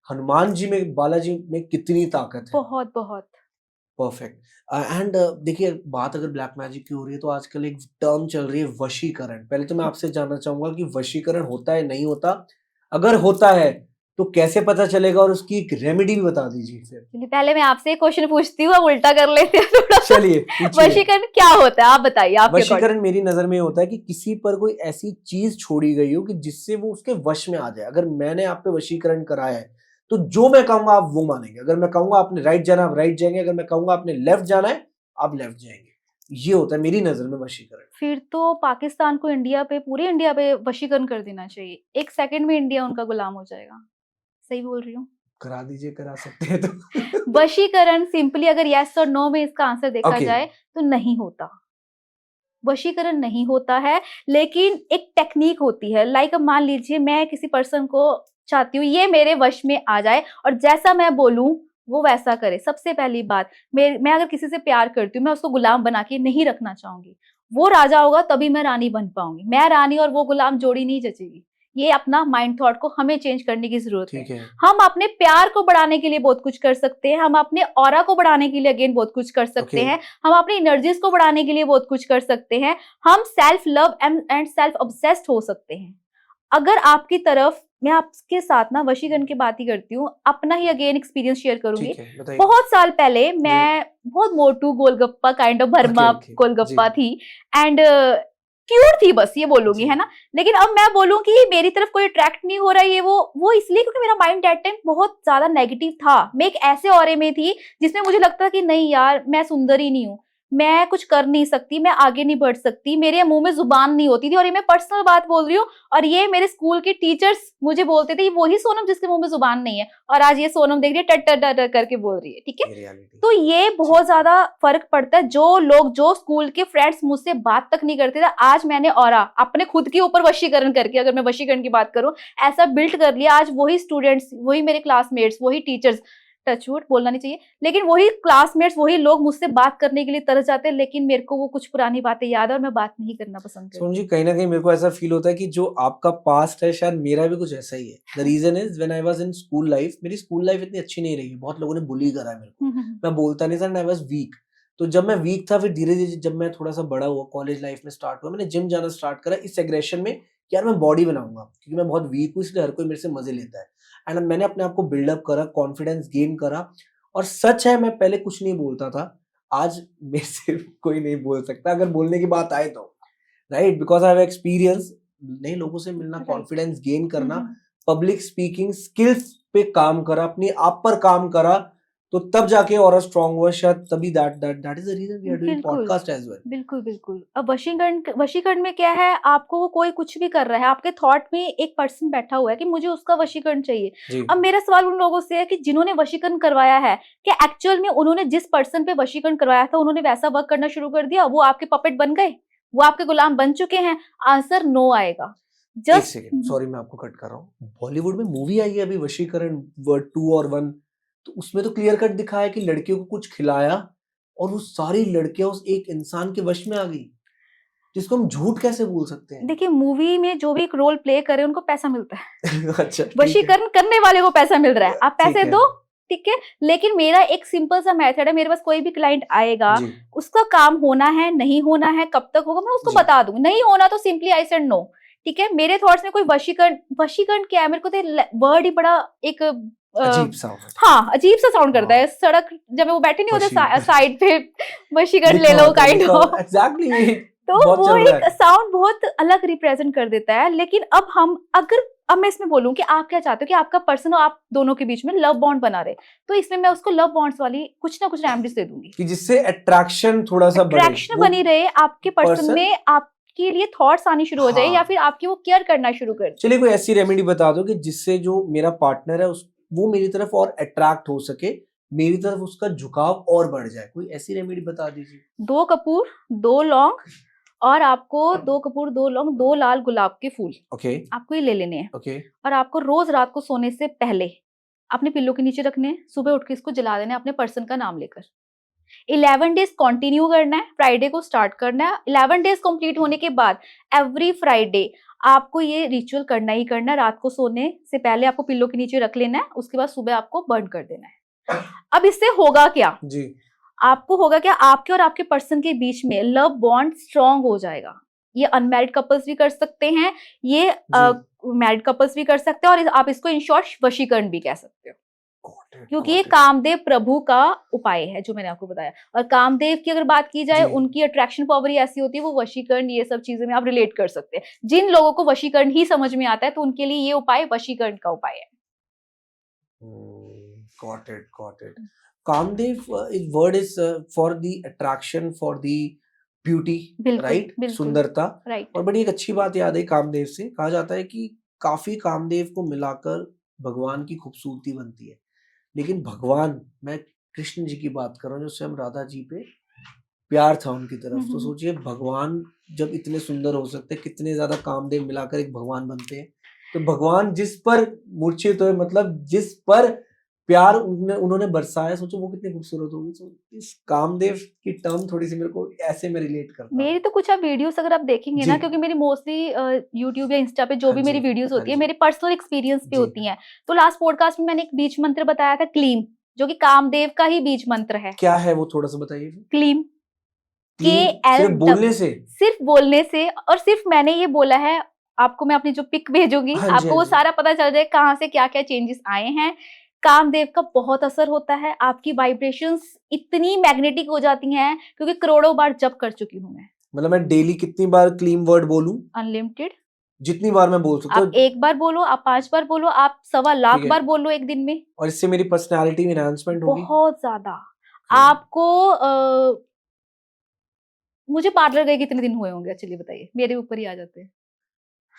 हनुमान जी में, बालाजी में कितनी ताकत है। बहुत बहुत। परफेक्ट। एंड देखिए, बात अगर ब्लैक मैजिक की हो रही है, तो आजकल एक टर्म चल रही है, वशीकरण। पहले तो मैं आपसे जानना चाहूंगा कि वशीकरण होता है, नहीं होता? अगर होता है तो कैसे पता चलेगा, और उसकी एक रेमेडी भी बता दीजिए फिर। चलिए पहले मैं आपसे एक क्वेश्चन पूछती हूँ, अब उल्टा कर लेते हैं थोड़ा सा। चलिए पूछिए। वशीकरण क्या होता है, आप बताइए आपके अकॉर्डिंग। वशीकरण मेरी नजर में होता है कि किसी पर कोई ऐसी चीज छोड़ी गई हो कि जिससे वो उसके वश में आ जाए। अगर मैंने आप पे वशीकरण कराया है, तो जो मैं कहूंगा आप वो मानेंगे। अगर मैं कहूंगा आपने राइट जाना, आप राइट जाएंगे। अगर मैं कहूंगा आपने लेफ्ट जाना है, आप लेफ्ट जाएंगे। ये होता है मेरी नजर में वशीकरण। फिर तो पाकिस्तान को इंडिया पे, पूरे इंडिया पे वशीकरण कर देना चाहिए, 1 सेकंड में इंडिया उनका गुलाम हो जाएगा। सही बोल रही हूँ? करा दीजिए, करा सकते हैं तो। वशीकरण सिंपली अगर यस और नो में इसका आंसर देखा ओके। जाए तो नहीं होता। वशीकरण नहीं होता है, लेकिन एक टेक्निक होती है। लाइक अब मान लीजिए मैं किसी पर्सन को चाहती हूँ ये मेरे वश में आ जाए और जैसा मैं बोलूं वो वैसा करे। सबसे पहली बात, मैं अगर किसी से प्यार करती हूँ, मैं उसको गुलाम बना के नहीं रखना चाहूंगी। वो राजा होगा तभी मैं रानी बन पाऊंगी। मैं रानी और वो गुलाम जोड़ी नहीं जचेगी। ये अपना माइंड थॉट को हमें चेंज करने की जरूरत है। ठीक है। हम अपने प्यार को बढ़ाने के लिए बहुत कुछ कर सकते हैं, हम अपने ऑरा को बढ़ाने के लिए अगेन बहुत कुछ कर सकते ओके। हैं, हम अपनी एनर्जीज को बढ़ाने के लिए बहुत कुछ कर सकते हैं। हम self love and self obsessed हो सकते हैं। अगर आपकी तरफ, मैं आपके साथ ना वशीकरण की बात ही करती हूँ, अपना ही अगेन एक्सपीरियंस शेयर करूंगी। ठीक है, बताइए। बहुत साल पहले मैं बहुत मोटू गोलगप्पा काइंड ऑफ भरमा ओके, गोलगप्पा जी। थी एंड क्यूट थी, बस ये बोलूंगी, जी। है ना। लेकिन अब मैं बोलूं कि मेरी तरफ कोई अट्रैक्ट नहीं हो रहा है, ये वो इसलिए क्योंकि मेरा माइंड दैट टाइम बहुत ज्यादा नेगेटिव था। मैं एक ऐसे ऑरे में थी जिसमें मुझे लगता था कि नहीं यार मैं सुंदर ही नहीं हूँ। मैं कुछ कर नहीं सकती, मैं आगे नहीं बढ़ सकती, मेरे मुंह में जुबान नहीं होती थी। और ये मैं पर्सनल बात बोल रही हूँ, और ये मेरे स्कूल के टीचर्स मुझे बोलते थे, वही सोनम जिसके मुंह में जुबान नहीं है, और आज ये सोनम देख रही है टट टट टट करके बोल रही है, ठीक है। रियलिटी। तो ये बहुत ज्यादा फर्क पड़ता है। जो स्कूल के फ्रेंड्स मुझसे बात तक नहीं करते थे, आज मैंने ऑरा अपने खुद के ऊपर वशीकरण करके, अगर मैं वशीकरण की बात करूं, ऐसा बिल्ड कर लिया। आज वही स्टूडेंट्स, वही मेरे क्लासमेट्स, वही टीचर्स, टचवुड बोलना नहीं चाहिए, लेकिन वही क्लासमेट्स, वही लोग मुझसे बात करने के लिए तरस जाते हैं, लेकिन मेरे को वो कुछ पुरानी बातें याद है और मैं बात नहीं करना पसंद सोनम करती। जी, कहीं ना कहीं मेरे को ऐसा फील होता है कि जो आपका पास्ट है शायद मेरा भी कुछ ऐसा ही है। The reason is when I was in school life, मेरी स्कूल लाइफ इतनी अच्छी नहीं रही है, बहुत लोगों ने बुली करा है मेरे को, मैं बोलता नहीं था, एंड आई वाज वीक। तो जब मैं वीक था, फिर धीरे धीरे जब मैं थोड़ा सा बड़ा हुआ, कॉलेज लाइफ में स्टार्ट हुआ, मैंने जिम जाना स्टार्ट करा इस एग्रेशन में कि यार मैं बॉडी बनाऊंगा, क्योंकि मैं बहुत वीक हूँ, इसलिए हर कोई मेरे से मजे लेता है। एंड मैंने अपने आप को बिल्डअप करा, कॉन्फिडेंस गेन करा। और सच है, मैं पहले कुछ नहीं बोलता था, आज मेरे से कोई नहीं बोल सकता अगर बोलने की बात आए तो, right, because I have experience. नए लोगों से मिलना, Right. कॉन्फिडेंस गेन करना, पब्लिक स्पीकिंग स्किल्स पे काम करा, अपने आप पर काम करा, तो तब जाके और स्ट्रांग हुआ शायद, तभी that is the reason we are doing बिल्कुल पॉडकास्ट एज वेल। बिल्कुल बिल्कुल। अब वशीकरण में क्या है, आपको वो कोई कुछ भी कर रहा है, आपके थॉट में एक पर्सन बैठा हुआ है कि मुझे उसका वशीकरण चाहिए। जी, अब मेरा सवाल उन लोगों से है कि जिन्होंने वशीकरण करवाया है, कि एक्चुअल में उन्होंने जिस पर्सन पे वशीकरण करवाया था, उन्होंने वैसा वर्क करना शुरू कर दिया, वो आपके पपेट बन गए, वो आपके गुलाम बन चुके हैं? आंसर नो आएगा। एक जस्ट सेकंड, सॉरी मैं आपको कट कर रहा हूँ। बॉलीवुड में मूवी आई है अभी वशीकरण वर्ड 2 और 1, तो उसमें तो क्लियर कट दिखाया है कि लड़कियों को कुछ खिलाया और वो सारी लड़कियां उस एक इंसान के वश में आ गई, जिसको हम झूठ कैसे बोल सकते हैं? देखिए, मूवी में जो भी एक रोल प्ले करे उनको पैसा मिलता है। अच्छा, ठीक है, वशीकरण करने वाले को पैसा मिल रहा है, आप ठीक पैसे है, दो, ठीक है। लेकिन मेरा एक सिंपल सा मेथड है, मेरे पास कोई भी क्लाइंट आएगा, जी, उसका काम होना है, नहीं होना है, कब तक होगा, मैं उसको जी, बता दूंगी। नहीं होना तो सिंपली आई सेड नो, ठीक है। मेरे थॉट्स में कोई वशीकरण क्या है, मेरे को तो वर्ड ही बड़ा एक अजीब सा होगा, हाँ, अजीब सा साउंड करता हाँ, है। सड़क जब वो बैठे नहीं होते वशीकरण साइड पे, वशीकरण ले लिखा लो होता है, काइंड लिखा ऑफ, एग्जैक्टली, यही तो बहुत वो चल रहा एक है। साउंड बहुत अलग रिप्रेजेंट कर देता है। लेकिन अब मैं इसमें बोलूं कि आप क्या चाहते हो कि आपका पर्सन और आप दोनों के बीच में लव बॉन्ड बना रहे, तो इसमें मैं उसको लव बॉन्ड्स वाली कुछ ना कुछ रेमेडीज दे दूंगी, कि जिससे अट्रैक्शन थोड़ा सा बढ़े, अट्रैक्शन वो बनी रहे, आपके पर्सन पर्सन, में आपके लिए थॉट्स आनी शुरू हो जाए, या हाँ। फिर आपकी वो केयर करना शुरू कर दे। चलिए कोई ऐसी रेमेडी बता दो कि जिससे जो मेरा पार्टनर है उस वो मेरी तरफ और अट्रैक्ट हो सके, मेरी तरफ उसका झुकाव और बढ़ जाए, कोई ऐसी रेमेडी बता दीजिए। 2 कपूर, 2 लौंग, और आपको 2 कपूर, 2 लौंग, 2 लाल गुलाब के फूल, ओके, आपको ये ले लेने हैं। ओके, और आपको रोज रात को सोने से पहले अपने पिल्लो के नीचे रखने हैं, सुबह उठ के इसको जला देना है अपने पर्सन का नाम लेकर। 11 डेज कंटिन्यू करना है, फ्राइडे को स्टार्ट करना है। 11 डेज कंप्लीट होने के बाद एवरी फ्राइडे आपको ये रिचुअल करना ही करना है। रात को सोने से पहले आपको पिल्लो के नीचे रख लेना है, उसके बाद सुबह आपको बर्न कर देना है। अब इससे होगा क्या, जी, आपको होगा क्या, आपके और आपके पर्सन के बीच में लव बॉन्ड स्ट्रांग हो जाएगा। ये अनमैरिड कपल्स भी कर सकते हैं, ये जी, मैरिड कपल्स भी कर सकते हैं, और आप इसको इन शॉर्ट वशीकरण भी कह सकते हो, गॉट इट, क्योंकि ये गॉट इट। कामदेव प्रभु का उपाय है जो मैंने आपको बताया। और कामदेव की अगर बात की जाए, जी, उनकी अट्रैक्शन पावर ही ऐसी होती है, वो वशीकरण, ये सब चीजें में आप रिलेट कर सकते हैं। जिन लोगों को वशीकरण ही समझ में आता है, तो उनके लिए ये उपाय वशीकरण का उपाय है। Got it, got it. Kamdev is word is for the attraction, for the beauty, बिल्कुल राइट, बिल्कुल। सुंदरता। राइट। और बड़ी एक अच्छी बात याद है कामदेव से, कहा जाता है कि काफी कामदेव को मिलाकर भगवान की खूबसूरती बनती है। लेकिन भगवान, मैं कृष्ण जी की बात कर रहा हूँ, जो स्वयं राधा जी पे प्यार था उनकी तरफ, तो सोचिए भगवान जब इतने सुंदर हो सकते हैं, कितने ज्यादा कामदेव मिलाकर एक भगवान बनते हैं। तो भगवान जिस पर मूर्छित हुए, मतलब जिस पर प्यार उन्होंने बरसाया, सोचो वो कितनी खूबसूरत होगी। तो इस कामदेव की टर्म थोड़ी सी मेरे को ऐसे में रिलेट करता हूँ। मेरी तो कुछ आप वीडियोस अगर आप देखेंगे जी, ना, क्योंकि मेरी मोस्टली यूट्यूब या इंस्टा पे जो हाँ भी मेरी जी, वीडियोस हाँ होती है, जी, मेरे पर्सनल एक्सपीरियंस पे जी, होती हैं। तो लास्ट पॉडकास्ट में मैंने एक बीज मंत्र बताया था, क्लीम, जो कि कामदेव का ही बीज मंत्र है। क्या है वो, थोड़ा सा बताइए फिर। क्लीम, के क्लीम, एल सिर्फ बोलने से? सिर्फ बोलने से, और सिर्फ मैंने ये बोला है। आपको मैं अपनी जो पिक भेजूंगी, हाँ जी, आपको हाँ वो जी, सारा पता चल जाए कहाँ से क्या क्या चेंजेस आए हैं। कामदेव का बहुत असर होता है, आपकी वाइब्रेशंस इतनी मैग्नेटिक हो जाती हैं, क्योंकि करोड़ों बार जप कर चुकी हूं मैं। मतलब मैं डेली कितनी बार क्लीम वर्ड बोलूं? अनलिमिटेड। जितनी बार मैं बोल सकता आप हूँ। 1 बार बोलो, आप 5 बार बोलो, आप 1.25 ठीक है, बार बोलो एक दिन में। और इससे मेरी पर्सनालिटी में एनहांसमेंट होगी? बहुत ज्यादा Okay, आपको मुझे पार्लर गए कितने दिन हुए होंगे, चलिए बताइए, मेरे ऊपर ही आ जाते हैं।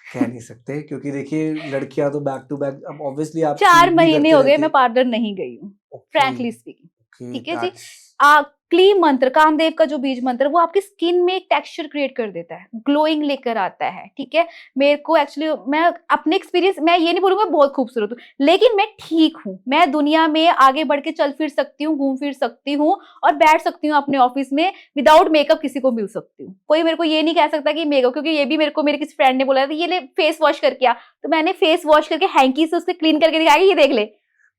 कह नहीं सकते क्योंकि देखिए लड़कियां तो बैक टू बैक, अब ऑब्वियसली आप 4 शूट भी महीने करते हो गए रहते मैं हैं। पार्लर नहीं गई हूँ, ओके फ्रैंकली स्पीकिंग। ओके ठीक है जी। दैट्स क्लीम मंत्र, कामदेव का जो बीज मंत्र, वो आपकी स्किन में एक टेक्सचर क्रिएट कर देता है, ग्लोइंग लेकर आता है। ठीक है, मेरे को एक्चुअली, मैं अपने एक्सपीरियंस, मैं ये नहीं बोलूंगा बहुत खूबसूरत हूँ, लेकिन मैं ठीक हूँ, मैं दुनिया में आगे बढ़ के चल फिर सकती हूँ, घूम फिर सकती हूँ, और बैठ सकती हूँ अपने ऑफिस में विदाउट मेकअप, किसी को मिल सकती हूँ। कोई मेरे को ये नहीं कह सकता कि मेकअप, क्योंकि ये भी मेरे को मेरे किसी फ्रेंड ने बोला था, ये ले फेस वॉश करके आ, तो मैंने फेस वॉश करके हैंकी से उससे क्लीन करके दिखाया, ये देख ले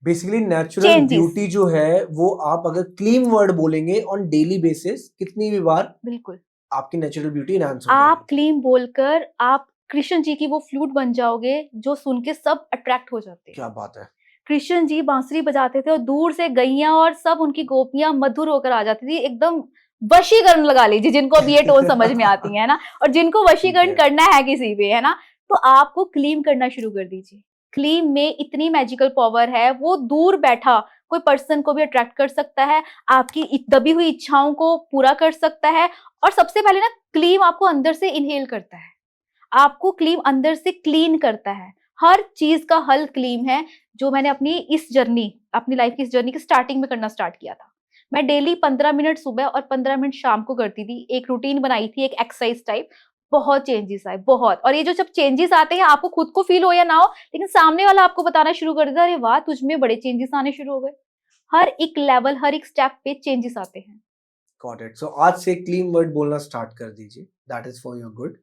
बेसिकली नेचुरल चेंजेस। ब्यूटी जो है वो आप अगर क्लीन वर्ड बोलेंगे ऑन डेली बेसिस कितनी भी बार बिल्कुल, आपकी नेचुरल ब्यूटी एनहांस हो आप जाएगी। क्लीन बोलकर आप कृष्ण जी की वो फ्लूट बन जाओगे, जो सुन के सब अट्रैक्ट हो जाते हैं। क्या बात है। कृष्ण जी बांसुरी बजाते थे और दूर से गैया और सब उनकी गोपियां मधुर होकर आ जाती थी, एकदम वशीकरण लगा लीजिए, जिनको अब ये टोन समझ में आती है ना, और जिनको ठीक वशीकरण है करना है किसी पे, है ना, तो आपको क्लीन करना शुरू कर दीजिए। क्लीन में इतनी मैजिकल पावर है, वो दूर बैठा कोई पर्सन को भी अट्रैक्ट कर सकता है, आपकी दबी हुई इच्छाओं को पूरा कर सकता है। और सबसे पहले ना, क्लीन आपको अंदर से इनहेल करता है, आपको क्लीन अंदर से क्लीन करता है। हर चीज का हल क्लीन है, जो मैंने अपनी इस जर्नी, अपनी लाइफ की इस जर्नी की स्टार्टिंग में करना स्टार्ट किया था। मैं डेली 15 मिनट सुबह और 15 मिनट शाम को करती थी, एक रूटीन बनाई थी, एक एक्सरसाइज टाइप। बहुत चेंजेस आए, बहुत। और ये जो जब चेंजेस आते हैं, आपको खुद को फील हो या ना हो, लेकिन सामने वाला आपको बताना शुरू कर देता है, अरे वाह, तुझ में बड़े चेंजेस आने शुरू हो गए। हर एक लेवल, हर एक स्टेप पे चेंजेस आते हैं। Got it. सो आज से क्लीन वर्ड बोलना स्टार्ट कर दीजिए, that is for your good.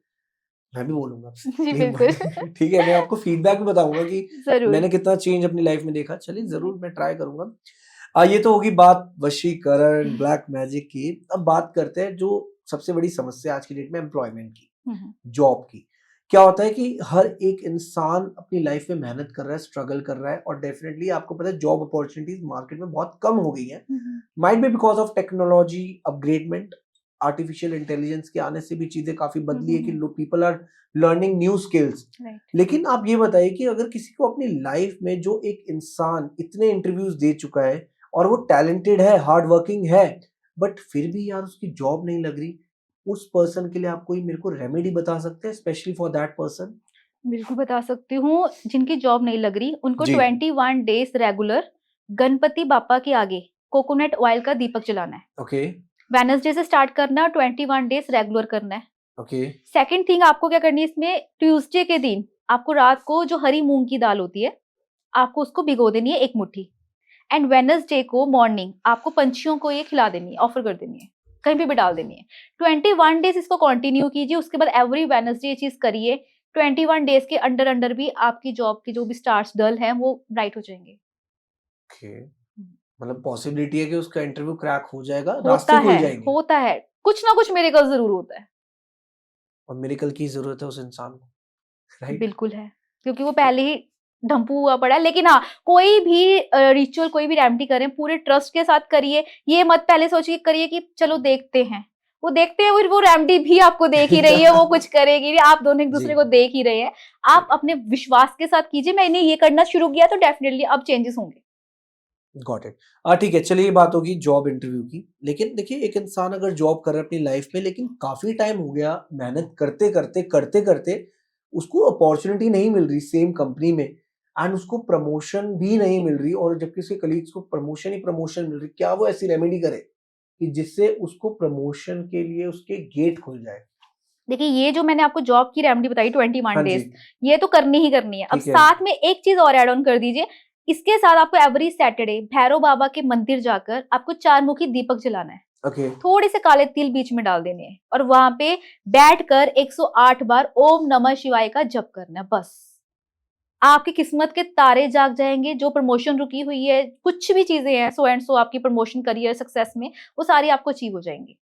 मैं भी बोलूंगा आपसे जी क्लीन बिल्कुल। वर्ड। ठीक है, मैं आपको फीडबैक भी बताऊंगा कि जरूर। मैंने कितना चेंज अपनी लाइफ में देखा। चलिए जरूर मैं ट्राई करूंगा। ये तो होगी बात वशीकरण ब्लैक मैजिक की। अब बात करते हैं जो सबसे बड़ी समस्या आज की डेट में, एम्प्लॉयमेंट की, जॉब की। क्या होता है कि हर एक इंसान अपनी लाइफ में मेहनत कर रहा है, स्ट्रगल कर रहा है, और डेफिनेटली आपको पता है जॉब अपॉर्चुनिटीज मार्केट में बहुत कम हो गई हैं। Might be because of technology upgradement, artificial intelligence के आने से भी चीजें काफी बदली है कि लोग, people are learning new skills. लेकिन आप ये बताइए कि अगर किसी को अपनी लाइफ में, जो एक इंसान इतने इंटरव्यूज दे चुका है और वो टैलेंटेड है, हार्ड वर्किंग है, बट फिर भी यार उसकी जॉब नहीं लग रही, उस पर्सन के लिए आप कोई मेरे को रेमेडी बता सकते हैं स्पेशली फॉर दैट पर्सन? बिल्कुल बता सकती हूँ। जिनकी जॉब नहीं लग रही, उनको जी 21 डेज रेगुलर गणपति बापा के आगे कोकोनट ऑयल का दीपक जलाना है। ओके वेडनेसडे से स्टार्ट करना, 21 डेज रेगुलर करना है। ओके सेकंड थिंग आपको क्या करनी है इसमें, ट्यूसडे के दिन आपको रात को जो हरी मूंग की दाल होती है, आपको उसको भिगो देनी है 1 मुट्ठी। एंड वेडनेसडे को मॉर्निंग आपको पंछियों को ये खिला देनी है, ऑफर कर देनी है, कहीं पे भी डाल देनी है। 21 डेज इसको कंटिन्यू कीजिए, उसके बाद एवरी वेडनेसडे ये चीज करिए। 21 डेज के अंडर अंडर भी आपकी जॉब की जो भी स्टार्स डल हैं वो ब्राइट हो जाएंगे। ओके। मतलब पॉसिबिलिटी है कि उसका इंटरव्यू क्रैक हो जाएगा, होता रास्ते खुल है, जाएंगे। होता है, कुछ ना कुछ मिरेकल जरूर होता है। और मिरेकल की जरूरत है उस इंसान को, राइट? बिल्कुल है, क्योंकि वो पहले ही ढंपू हुआ पड़ा है। लेकिन हाँ, कोई भी रिचुअल, कोई भी रेमेडी करें, पूरे ट्रस्ट के साथ करिए। ये मत पहले सोचिए, करिए कि चलो देखते हैं, वो देखते हैं, फिर वो रेमेडी भी आपको देख ही रही है, वो कुछ करेगी नहीं, आप दोनों एक जी दूसरे को देख ही रहे हैं। आप अपने विश्वास के साथ कीजिए, मैंने ये करना शुरू किया तो डेफिनेटली अब चेंजेस होंगे। Got it. ठीक है, चलिए ये बात होगी जॉब इंटरव्यू की। लेकिन देखिए एक इंसान अगर जॉब कर रहा है अपनी लाइफ में, लेकिन काफी टाइम हो गया मेहनत करते करते करते करते, उसको अपॉर्चुनिटी नहीं मिल रही सेम कंपनी में, एंड उसको प्रमोशन भी नहीं मिल रही, और जबकि उसके कलीग्स को प्रमोशन ही प्रमोशन मिल रही, क्या वो ऐसी रेमेडी करे कि जिससे उसको प्रमोशन के लिए उसके गेट खुल जाए? देखिए, ये जो मैंने आपको जॉब की रेमेडी बताई 21 हाँ जी, डेज, ये तो करनी ही करनी है। अब ठीक है। साथ में एक चीज और ऐड ऑन कर दीजिए, इसके साथ आपको एवरी सैटरडे भैरव बाबा के मंदिर जाकर आपको 4 मुखी दीपक जलाना है। ओके थोड़े से काले तिल बीच में डाल देने हैं, और वहां पे बैठकर 108 बार ओम नमः शिवाय का जप करना है। बस आपकी किस्मत के तारे जाग जाएंगे। जो प्रमोशन रुकी हुई है, कुछ भी चीजें हैं, सो एंड सो आपकी प्रमोशन, करियर सक्सेस में, वो सारी आपको अचीव हो जाएंगी।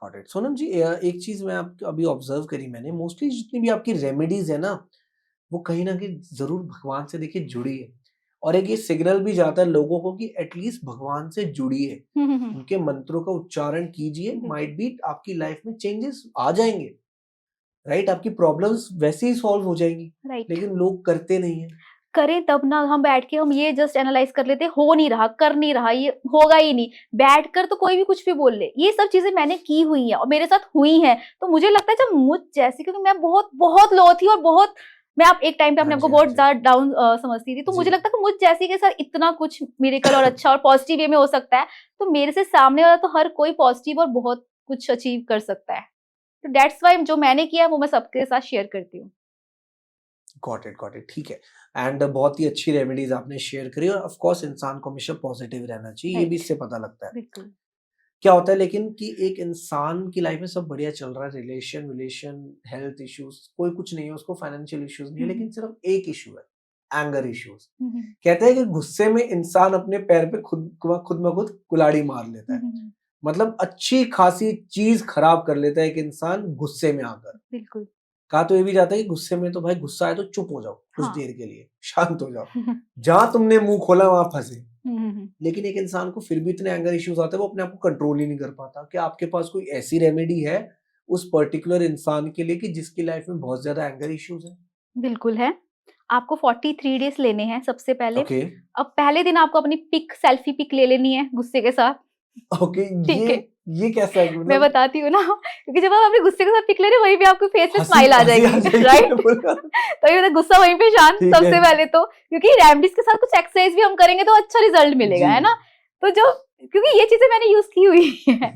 Got it. सोनम जी, एक चीज मैं आप अभी ऑब्जर्व करी मैंने, मोस्टली जितनी भी आपकी रेमेडीज है ना, वो कहीं ना कहीं जरूर भगवान से देखिए जुड़ी है, और एक ये सिग्नल भी जाता है लोगों को कि एटलीस्ट भगवान से जुड़िए, उनके मंत्रों का उच्चारण कीजिए, माइट बी आपकी लाइफ में चेंजेस आ जाएंगे, राइट? आपकी प्रॉब्लम्स वैसे ही सॉल्व हो जाएंगी। राइट। लेकिन लोग करते नहीं है। करें तब ना, हम बैठ के हम ये जस्ट एनालाइज कर लेते हो नहीं रहा, कर नहीं रहा, ये होगा ही नहीं, बैठ कर तो कोई भी कुछ भी बोल ले। ये सब चीजें मैंने की हुई है और मेरे साथ हुई हैं। तो मुझे लगता है जब मुझ जैसी, क्योंकि मैं बहुत बहुत लो थी और बहुत, मैं आप एक टाइम पे अपने हाँ आप को जी, हाँ बहुत जी। ज्यादा डाउन समझती थी। तो मुझे जी। लगता है कि मुझ जैसी के साथ इतना कुछ मिरेकल और अच्छा और पॉजिटिव वे में हो सकता है, तो मेरे से सामने वाला तो हर कोई पॉजिटिव और बहुत कुछ अचीव कर सकता है। तो दैट्स व्हाई जो मैंने किया है वो मैं सबके साथ शेयर करती हूँ। गॉट इट, ठीक है। एंड बहुत ही अच्छी रेमेडीज आपने शेयर करी, और ऑफ कोर्स इंसान को हमेशा पॉजिटिव रहना चाहिए, ये भी राइट, इससे पता लगता है। बिल्कुल। क्या होता है लेकिन कि एक इंसान की लाइफ में सब बढ़िया चल रहा है, रिलेशन विलेशन, हेल्थ इश्यूज, कोई कुछ नहीं है उसको, फाइनेंशियल इश्यूज नहीं है, लेकिन सिर्फ एक इशू है, एंगर इश्यूज। हम्म, कहते हैं कि गुस्से में इंसान अपने पैर पे खुद खुद ब खुद कुल्हाड़ी मार लेता है। हम्म, मतलब अच्छी खासी चीज खराब कर लेता है एक इंसान गुस्से में आकर। बिल्कुल। कहा तो ये भी जाता है कि गुस्से में तो भाई गुस्सा आए तो चुप हो जाओ कुछ हाँ। देर के लिए, शांत हो जाओ, जहां तुमने मुंह खोला वहां फंसे। हम्म। लेकिन एक इंसान को फिर भी इतने एंगर इश्यूज आते हैं, वो अपने आप को कंट्रोल ही नहीं कर पाता। क्या आपके पास कोई ऐसी रेमेडी है उस पर्टिकुलर इंसान के लिए कि जिसकी लाइफ में बहुत ज्यादा एंगर इश्यूज हैं? बिल्कुल है। आपको 43 डेज लेने हैं सबसे पहले। ओके। अब पहले दिन आपको अपनी पिक, सेल्फी पिक ले लेनी है गुस्से के साथ, ओके। ठीक ये है? ये कैसा है कि मैं मतलब बताती हूँ ना, क्योंकि जब आप अपने गुस्से के साथ पिक ले रहे हो, वहीं पे आपके फेस पे हंसी स्माइल आ हंसी आ जाएगी, जाएगी राइट? मैं बोल रहा हूँ। तो ये गुस्सा वहीं पे शांत ठीक है। सबसे पहले तो, क्योंकि रेमडीज के साथ कुछ एक्सरसाइज भी हम करेंगे तो अच्छा रिजल्ट मिलेगा, जी। है ना? तो जो, क्योंकि ये चीजें मैंने यूज की हुई है।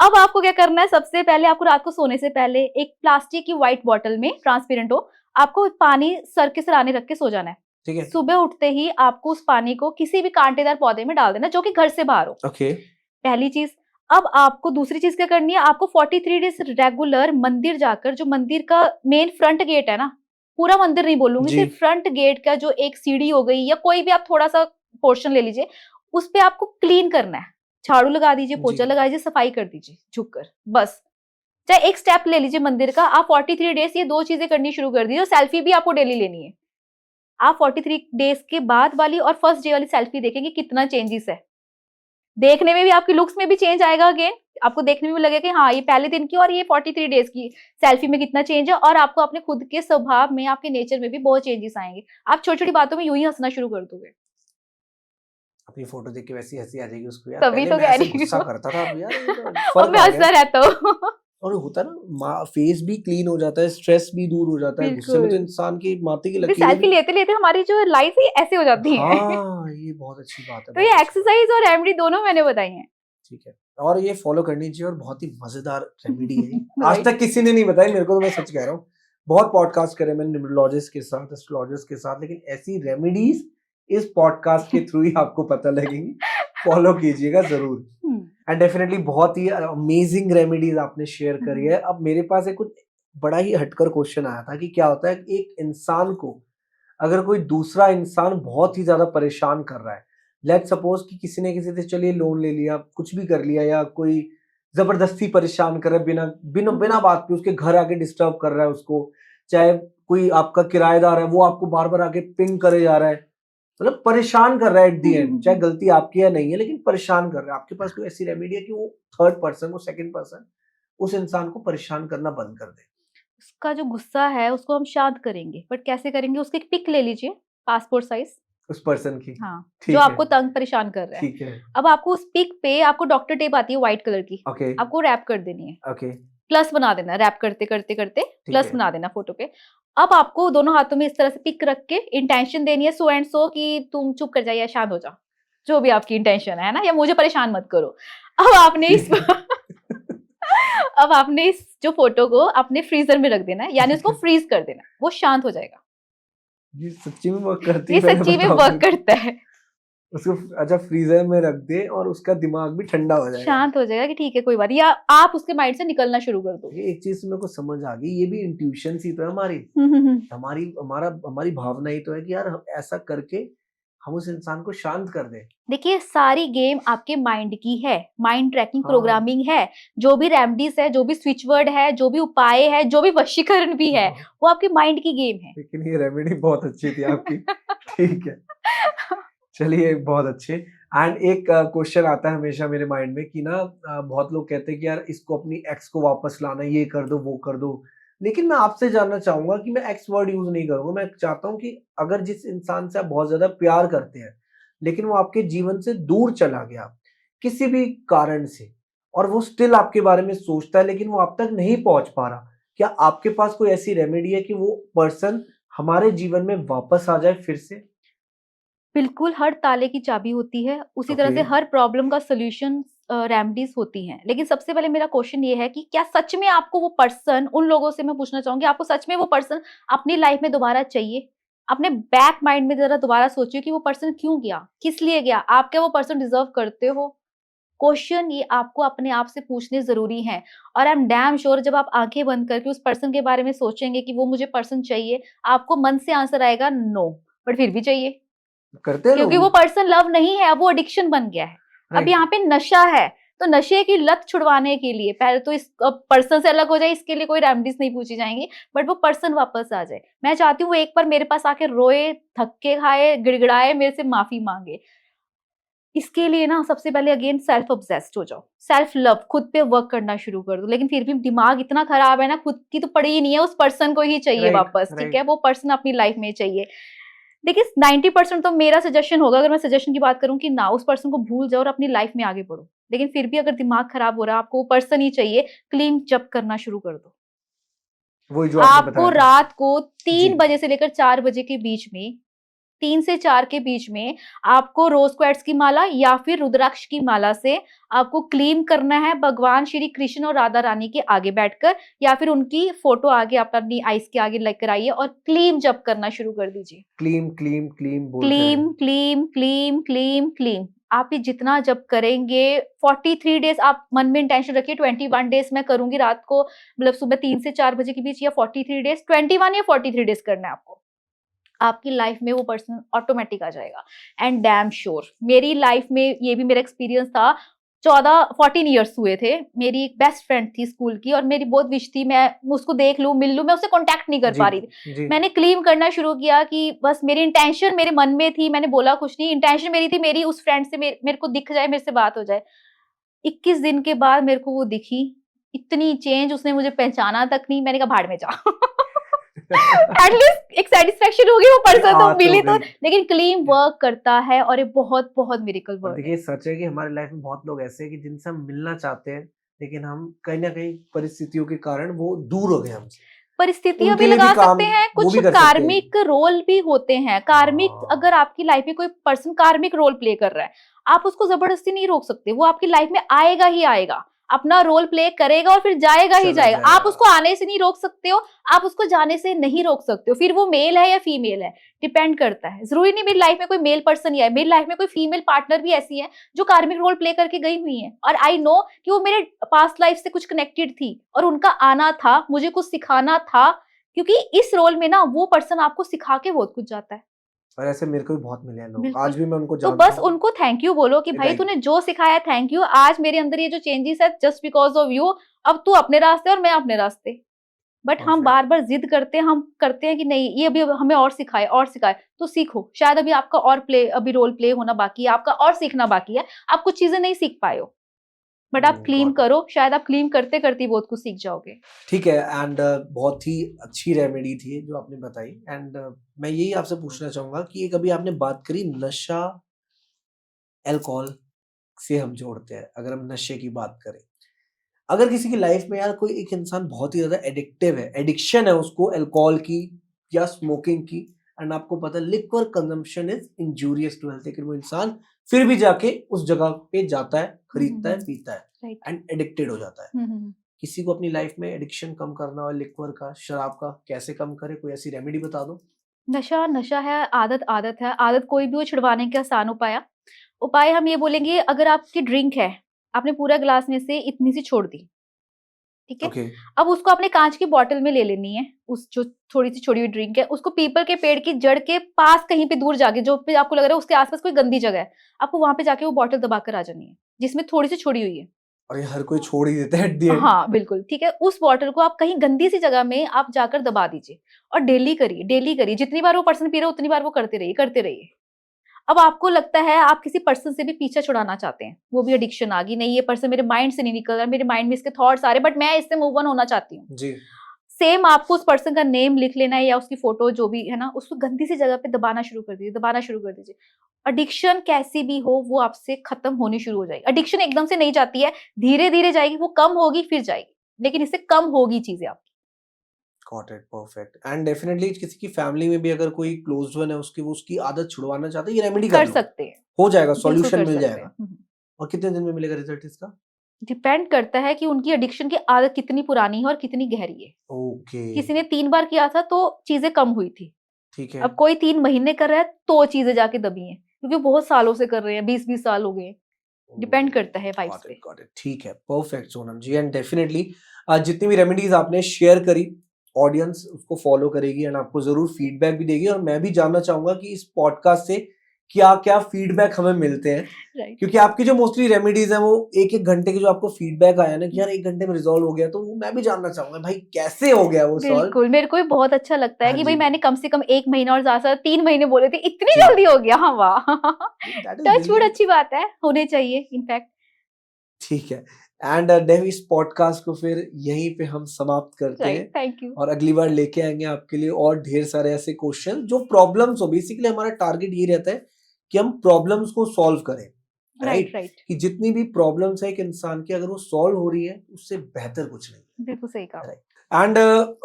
अब आपको क्या करना है, सबसे पहले आपको रात को सोने से पहले एक प्लास्टिक की व्हाइट बॉटल में, ट्रांसपेरेंट हो, आपको पानी सर के सराहने रख के सो जाना है। ठीक है। सुबह उठते ही आपको उस पानी को किसी भी कांटेदार पौधे में डाल देना, जो कि घर से बाहर हो। ओके। पहली चीज। अब आपको दूसरी चीज क्या करनी है, आपको 43 डेज रेगुलर मंदिर जाकर, जो मंदिर का मेन फ्रंट गेट है ना, पूरा मंदिर नहीं बोलूंगी, जी। सिर्फ फ्रंट गेट का जो एक सीढ़ी हो गई या कोई भी आप थोड़ा सा पोर्शन ले लीजिए, उस पे आपको क्लीन करना है। झाड़ू लगा दीजिए, जी। पोछा लगा दीजिए, सफाई कर दीजिए झुककर, बस। चाहे एक स्टेप ले लीजिए मंदिर का। आप 43 डेज ये दो चीजें करनी शुरू कर दीजिए, और सेल्फी भी आपको डेली लेनी है। आप 43 डेज के बाद वाली और फर्स्ट डे वाली सेल्फी देखेंगे कितना चेंजेस है। देखने में भी, आपकी लुक्स में भी चेंज आएगा। अगेन आपको देखने में भी लगेगा कि हाँ, ये पहले दिन की और ये 43 डेज की सेल्फी में कितना चेंज है, और आपको अपने खुद के स्वभाव में, आपके नेचर में भी बहुत चेंजेस आएंगे। आप छोटी छोटी बातों में यूं ही हंसना शुरू कर दोगे। अपनी फोटो देख के वैसी हंसी आ जाएगी उसको, यार तभी पहले तो मैं कह ऐसे रही गुस्सा हूँ। करता था, अब यार ये तो और फर्क मैं आ हंसता गया। रहता हूँ। और होता है ना, फेस भी क्लीन हो जाता है, स्ट्रेस भी दूर हो जाता है। गुस्से में तो बिल्कुल। इंसान की माथे की भी लकीरें सेल्फी भी। लेते लेते हमारी जो लाइफ है ऐसे हो जाती है। हाँ, ये बहुत अच्छी बात है, तो बहुत ये अच्छी बात एक्सरसाइज और रेमेडी दोनों मैंने बताई हैं। ठीक है। और ये फॉलो करनी चाहिए, और बहुत ही मजेदार रेमेडी है ये। आज राइट। तक किसी ने नहीं बताई मेरे को, तो मैं सच कह रहा हूँ। बहुत पॉडकास्ट करे मैंने न्यूमरोलॉजिस्ट के साथ, एस्ट्रोलॉजिस्ट के साथ, लेकिन ऐसी रेमेडीज इस पॉडकास्ट के थ्रू ही आपको पता लगेंगी। फॉलो कीजिएगा जरूर। एंड डेफिनेटली बहुत ही अमेजिंग रेमेडीज आपने शेयर करी है। अब मेरे पास एक कुछ बड़ा ही हटकर क्वेश्चन आया था कि क्या होता है एक इंसान को, अगर कोई दूसरा इंसान बहुत ही ज्यादा परेशान कर रहा है, लेट्स सपोज कि किसी ने किसी से चलिए लोन ले लिया, कुछ भी कर लिया, या कोई जबरदस्ती परेशान कर रहा है, बिना बिना बिना बात पे उसके घर आके डिस्टर्ब कर रहा है उसको, चाहे कोई आपका किराएदार है वो आपको बार बार आके पिंग करे जा रहा है, मतलब परेशान कर रहा है एट दी एंड, चाहे गलती आपकी है नहीं है, लेकिन परेशान कर रहा है। आपके पास कोई ऐसी रेमेडी है कि वो थर्ड पर्सन, वो सेकंड पर्सन उस इंसान को परेशान करना बंद कर दे? उसका जो गुस्सा है उसको हम शांत करेंगे, बट कैसे करेंगे, उसकी एक पिक ले लीजिए, पासपोर्ट साइज। उस पर्सन की। हाँ, जो ठीक है। आपको तंग परेशान कर रहा है। ठीक है। अब आपको उस पिक पे, आपको डॉक्टर टेप आती है व्हाइट कलर की, ओके। आपको रैप कर देनी है। ओके। प्लस बना देना, रैप करते करते करते ठीक प्लस है। बना देना फोटो पे। अब आपको दोनों हाथों में इस तरह से पिक रख के इंटेंशन देनी है, सो एंड सो, कि तुम चुप कर जाइए या शांत हो जाओ, जो भी आपकी इंटेंशन है ना, या मुझे परेशान मत करो। अब आपने इस अब आपने इस जो फोटो को अपने फ्रीजर में रख देना है, यानी उसको फ्रीज कर देना है, वो शांत हो जाएगा। ये सच्ची में वर्क करती ये है? पहले सच्ची में बताओ वर्क मेरे को। करता है। उसको अच्छा फ्रीजर में रख दे और उसका दिमाग भी ठंडा हो जाएगा। शांत हो जाएगा कि ठीक है कोई बात नहीं, या आप उसके माइंड से निकलना शुरू कर दो। ये एक चीज मेरे को समझ आ गई, ये भी इंट्यूशन सी तो है हमारी। हमारी भावना ही तो है कि यार हम ऐसा करके हम उस इंसान को शांत कर दें। देखिए, सारी गेम आपके माइंड की है, माइंड ट्रैकिंग हाँ। प्रोग्रामिंग है। जो भी रेमडीज है, जो भी स्विच वर्ड है, जो भी उपाय है, जो भी वशीकरण भी है, वो आपके माइंड की गेम है। लेकिन ये रेमेडी बहुत अच्छी थी आपकी। ठीक है, चलिए बहुत अच्छे। एंड एक क्वेश्चन आता है हमेशा मेरे माइंड में कि ना बहुत लोग कहते हैं कि यार इसको अपनी एक्स को वापस लाना, ये कर दो वो कर दो, लेकिन मैं आपसे जानना चाहूंगा कि मैं एक्स वर्ड यूज नहीं करूंगा, मैं चाहता हूँ कि अगर जिस इंसान से आप बहुत ज्यादा प्यार करते हैं लेकिन वो आपके जीवन से दूर चला गया किसी भी कारण से, और वो स्टिल आपके बारे में सोचता है लेकिन वो आप तक नहीं पहुंच पा रहा, क्या आपके पास कोई ऐसी रेमेडी है कि वो पर्सन हमारे जीवन में वापस आ जाए फिर से? बिल्कुल, हर ताले की चाबी होती है, उसी तरह ओके। से हर प्रॉब्लम का सॉल्यूशन रेमेडीज़ होती हैं। लेकिन सबसे पहले मेरा क्वेश्चन ये है कि क्या सच में आपको वो पर्सन, उन लोगों से मैं पूछना चाहूँगी, आपको सच में वो पर्सन अपनी लाइफ में दोबारा चाहिए? अपने बैक माइंड में ज़रा दोबारा सोचिए कि वो पर्सन क्यों गया? किस लिए गया? आप क्या वो पर्सन डिज़र्व करते हो? क्वेश्चन ये आपको अपने आप से पूछने ज़रूरी हैं। और आई एम डैम श्योर जब आप आँखें बंद करके उस पर्सन के बारे में सोचेंगे कि वो मुझे पर्सन चाहिए, आपको मन से आंसर आएगा नो, बट फिर भी चाहिए। करते हैं क्योंकि वो लोग। पर्सन लव नहीं है, अब वो एडिक्शन बन गया है। अब राइट। यहाँ पे नशा है, तो नशे की लत छुड़वाने के लिए पहले तो इस पर्सन से अलग हो जाए, इसके लिए कोई रेमेडीज नहीं पूछी जाएंगी, बट वो पर्सन वापस आ जाए। मैं चाहती हूँ वो एक बार मेरे पास आके रोए, धक्के खाए, गिड़गिड़ाए, मेरे से माफी मांगे। इसके लिए ना सबसे पहले अगेन सेल्फ ऑब्सेस्ड हो जाओ, सेल्फ लव, खुद पे वर्क करना शुरू कर दो। लेकिन फिर भी दिमाग इतना खराब है ना, खुद की तो पड़ी ही नहीं है, उस पर्सन को ही चाहिए राइट। वापस, ठीक है? राइट। वो पर्सन अपनी लाइफ में चाहिए। देखिए 90% तो मेरा सजेशन होगा, अगर मैं सजेशन की बात करूं, कि ना उस पर्सन को भूल जाओ और अपनी लाइफ में आगे बढ़ो। लेकिन फिर भी अगर दिमाग खराब हो रहा है, आपको वो पर्सन ही चाहिए, क्लीन जप करना शुरू कर दो। वही जो आपने आपको बताया था। रात को जी। 3 बजे से लेकर 4 बजे के बीच में, 3 से 4 के बीच में आपको रोज क्वार्ट्ज की माला या फिर रुद्राक्ष की माला से आपको क्लीन करना है भगवान श्री कृष्ण और राधा रानी के आगे बैठकर, या फिर उनकी फोटो आगे आप अपनी आईज के आगे लेकर आइए और क्लीम जप करना शुरू कर दीजिए। क्लीम क्लीम क्लीम बोलते क्लीम रहे। क्लीम क्लीम क्लीम क्लीम। आप ये जितना जप करेंगे, 43 डेज आप मन में इंटेंशन रखिए, 21 डेज मैं करूंगी रात को, मतलब सुबह 3 से 4 बजे के बीच, या 43 डेज, 21 या 43 डेज करना है आपको। आपकी लाइफ में वो पर्सन ऑटोमेटिक आ जाएगा। एंड डैम श्योर मेरी लाइफ में ये भी मेरा एक्सपीरियंस था। 14 ईयर्स हुए थे, मेरी एक बेस्ट फ्रेंड थी स्कूल की, और मेरी बहुत विश थी मैं उसको देख लूं, मिल लूं, मैं उससे कांटेक्ट नहीं कर जी। पा रही थी। जी। मैंने क्लेम करना शुरू किया कि बस मेरी इंटेंशन मेरे मन में थी, मैंने बोला कुछ नहीं, इंटेंशन मेरी थी मेरी उस फ्रेंड से मेरे को दिख जाए, मेरे से बात हो जाए। 21 दिन के बाद मेरे को वो दिखी, इतनी चेंज, उसने मुझे पहचाना तक नहीं, मैंने कहा भाड़ में जा। एटलीस्ट एक सेटिस्फेक्शन होगी, वो पर्सन तो बात हो मिली तो। गई। लेकिन क्लीन वर्क करता है और ये बहुत बहुत मिरेकल और वर्क है। देखिए सच है कि हमारी लाइफ में बहुत लोग ऐसे हैं कि जिनसे हम मिलना चाहते हैं लेकिन हम कहीं ना कहीं परिस्थितियों के कारण वो दूर हो गए हमसे। परिस्थितियां उनके भी लिए भी लगा काम सकते हैं, वो कुछ भी कर सकते हैं। कार्मिक रोल भी होते हैं। कार्मिक, हाँ। अगर आपकी लाइफ में कोई पर्सन कार्मिक रोल प्ले कर रहा है, आप उसको जबरदस्ती नहीं रोक सकते, वो आपकी लाइफ में आएगा ही आएगा, अपना रोल प्ले करेगा और फिर जाएगा ही चला जाएगा। आप जाएगा। उसको आने से नहीं रोक सकते हो, आप उसको जाने से नहीं रोक सकते हो। फिर वो मेल है या फीमेल है, डिपेंड करता है। जरूरी नहीं मेरी लाइफ में कोई मेल पर्सन ही है, मेरी लाइफ में कोई फीमेल पार्टनर भी ऐसी है जो कार्मिक रोल प्ले करके गई हुई है, और आई नो कि वो मेरे पास्ट लाइफ से कुछ कनेक्टेड थी और उनका आना था, मुझे कुछ सिखाना था। क्योंकि इस रोल में ना वो पर्सन आपको सिखा के बहुत कुछ जाता है। और ऐसे मेरे को भी बहुत मिले हैं लोग, बिल्कुल। आज भी मैं उनको तो जानता बस हूँ। उनको थैंक यू बोलो कि भाई राइट। तूने जो सिखाया थैंक यू, आज मेरे अंदर ये जो चेंजेस है जस्ट बिकॉज ऑफ यू। अब तू अपने रास्ते और मैं अपने रास्ते। बट हम परफेक्ट। बार बार जिद करते हैं, हम करते हैं कि नहीं ये अभी हमें और सिखाए और सिखाए, तो सीखो। शायद अभी आपका और प्ले, अभी रोल प्ले होना बाकी है, आपका और सीखना बाकी है, आप कुछ चीजें नहीं सीख पाए हो, बट आप क्लीम गॉट इट। करो, शायद आप क्लीम करते करते बहुत कुछ सीख जाओगे। ठीक है। एंड बहुत ही अच्छी रेमेडी थी जो आपने बताई। एंड मैं यही आपसे पूछना चाहूंगा कि एक अभी आपने बात करी नशा, अल्कोहल से हम जोड़ते हैं, अगर हम नशे की बात करें, अगर किसी की लाइफ में यार कोई एक इंसान बहुत ही ज्यादा एडिक्टिव है, एडिक्शन है उसको अल्कोहल की या स्मोकिंग की, एंड आपको पता है liquor consumption is injurious to health, लेकिन वो इंसान फिर भी जाके उस जगह पे जाता है, खरीदता है, पीता है राइट। एंड एडिक्टेड हो जाता है। किसी को अपनी लाइफ में एडिक्शन कम करना हो लिक्वर का, शराब का, कैसे कम करे, कोई ऐसी रेमेडी बता दो। नशा नशा है, आदत आदत है, आदत कोई भी हो छुड़वाने के आसान उपाय हम ये बोलेंगे, अगर आपकी ड्रिंक है, आपने पूरा ग्लास में से इतनी सी छोड़ दी, ठीक है? ओके। अब उसको अपने कांच की बॉटल में ले लेनी है, उस जो थोड़ी सी छोड़ी हुई ड्रिंक है, उसको पीपल के पेड़ की जड़ के पास कहीं पे दूर जाके, जो पे आपको लग रहा है उसके आसपास कोई गंदी जगह है, आपको वहां पे जाके वो बॉटल दबा कर आ जानी है, जिसमें थोड़ी सी छोड़ी हुई है। और ये हर कोई छोड़ ही देता है एट द एंड। हाँ बिल्कुल, ठीक है। उस बॉटल को आप कहीं गंदी सी जगह में आप जाकर दबा दीजिए, और डेली करिए, डेली करिए, जितनी बार वो पर्सन पी रहा है उतनी बार वो करते रहिए, करते रहिए। अब आपको लगता है आप किसी पर्सन से भी पीछा छुड़ाना चाहते हैं, वो भी एडिक्शन आ गई, नहीं ये पर्सन मेरे माइंड से नहीं निकल रहा, मेरे माइंड में इसके थॉट्स आ रहे, बट मैं इससे मूव ऑन होना चाहती हूँ। जी। सेम आपको उस पर्सन का नेम लिख लेना है या उसकी फोटो जो भी है ना, उसको गंदी सी जगह पे दबाना शुरू कर दीजिए, दबाना शुरू कर दीजिए। एडिक्शन कैसी भी हो वो आपसे खत्म होनी शुरू हो जाएगी। एडिक्शन एकदम से नहीं जाती है, धीरे धीरे जाएगी, वो कम होगी फिर जाएगी, लेकिन इससे कम होगी चीजें आपकी। Got it, perfect. And definitely किसी की फैमिली में भी अगर कोई क्लोज वन है उसकी, वो उसकी आदत छुड़वाना चाहते हैं, ये रेमेडी कर कर लो, सकते हैं, हो जाएगा, बिल्कुल सॉल्यूशन कर मिल सकते जाएगा। हैं। और कितने दिन में मिलेगा रिजल्ट इसका? डिपेंड करता है कि उनकी एडिक्शन की आदत कितनी पुरानी है और कितनी गहरी है। ओके, किसी ने 3 बार किया था तो चीजें कम हुई थी। ठीक है। अब कोई 3 महीने कर रहा है तो चीजें जाके दबी हैं, क्योंकि बहुत सालों से कर रहे हैं, 20-20 साल हो गए। डिपेंड करता है वाइब्स गॉट इट, पे। गॉट इट, ठीक है, perfect Sonam ji. And definitely जितनी भी रेमेडीज आपने शेयर करी, ऑडियंस उसको फॉलो करेगी एंड आपको जरूर फीडबैक भी देगी। और मैं भी जानना चाहूंगा कि इस पॉडकास्ट से क्या क्या फीडबैक हमें मिलते हैं, राइट। क्योंकि आपकी जो मोस्टली रेमेडीज है वो एक एक घंटे के जो आपको फीडबैक आया ना कि यार 1 घंटे में रिजॉल्व हो गया, तो वो मैं भी जानना चाहूंगा भाई कैसे हो गया वो सॉल्व। बिल्कुल, मेरे को भी बहुत अच्छा लगता है हाँ कि जी, भाई मैंने कम से कम 1 महीना और ज़्यादा से 3 महीने बोले थे, इतनी जी, जल्दी हो गया। हाँ, वाह! That is touch wood brilliant. अच्छी बात है, होने चाहिए इनफैक्ट। ठीक है। एंड डेव, इस पॉडकास्ट को फिर यहीं पे हम समाप्त करते राइट, हैं थैंक यू। और अगली बार लेके आएंगे आपके लिए और ढेर सारे ऐसे क्वेश्चन जो प्रॉब्लम्स हो। बेसिकली हमारा टारगेट ये रहता है कि हम प्रॉब्लम्स को सॉल्व करें, राइट, राइट? राइट। कि जितनी भी प्रॉब्लम्स है एक इंसान की, अगर वो सॉल्व हो रही है उससे बेहतर कुछ नहीं, बिल्कुल सही कहा। Right? And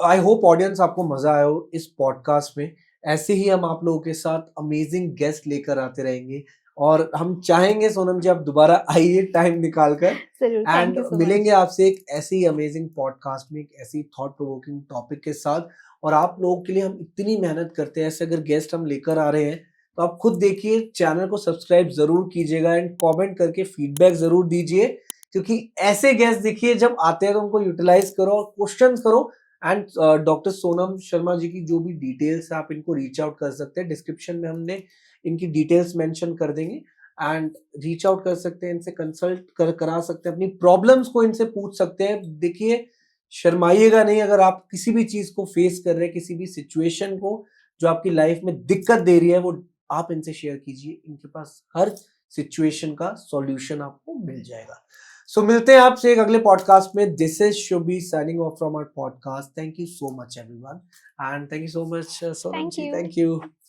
I hope audience आपको मजा आया हो इस पॉडकास्ट में। ऐसे ही हम आप लोगों के साथ अमेजिंग गेस्ट लेकर आते रहेंगे और हम चाहेंगे सोनम जी आप दोबारा आइए टाइम निकाल कर ज़रूर, एंड थैंक यू सो मिलेंगे मच। आपसे एक ऐसी ही अमेजिंग पॉडकास्ट में, एक ऐसी थॉट प्रोवोकिंग टॉपिक के साथ। और आप लोगों के लिए हम इतनी मेहनत करते हैं, ऐसे अगर गेस्ट हम लेकर आ रहे हैं तो आप खुद देखिए, चैनल को सब्सक्राइब जरूर कीजिएगा एंड कमेंट करके फीडबैक जरूर दीजिए, क्योंकि ऐसे गेस्ट देखिए जब आते हैं तो उनको यूटिलाइज करो और क्वेश्चंस करो। एंड डॉक्टर सोनम शर्मा जी की जो भी डिटेल्स है आप इनको रीच आउट कर सकते हैं, डिस्क्रिप्शन में हमने इनकी डिटेल्स मेंशन कर देंगे एंड रीच आउट कर सकते हैं, इनसे कंसल्ट करा सकते हैं, अपनी प्रॉब्लम्स को इनसे पूछ सकते हैं। देखिए, शर्माइएगा नहीं, अगर आप किसी भी चीज को फेस कर रहे हैं, किसी भी सिचुएशन को जो आपकी लाइफ में दिक्कत दे रही है, वो आप इनसे शेयर कीजिए, इनके पास हर सिचुएशन का सॉल्यूशन आपको मिल जाएगा। सो मिलते हैं आपसे एक अगले पॉडकास्ट में। This is Shubhi signing off from our podcast. Thank you so much everyone and thank you so much Sonam thank ji, you. Thank you.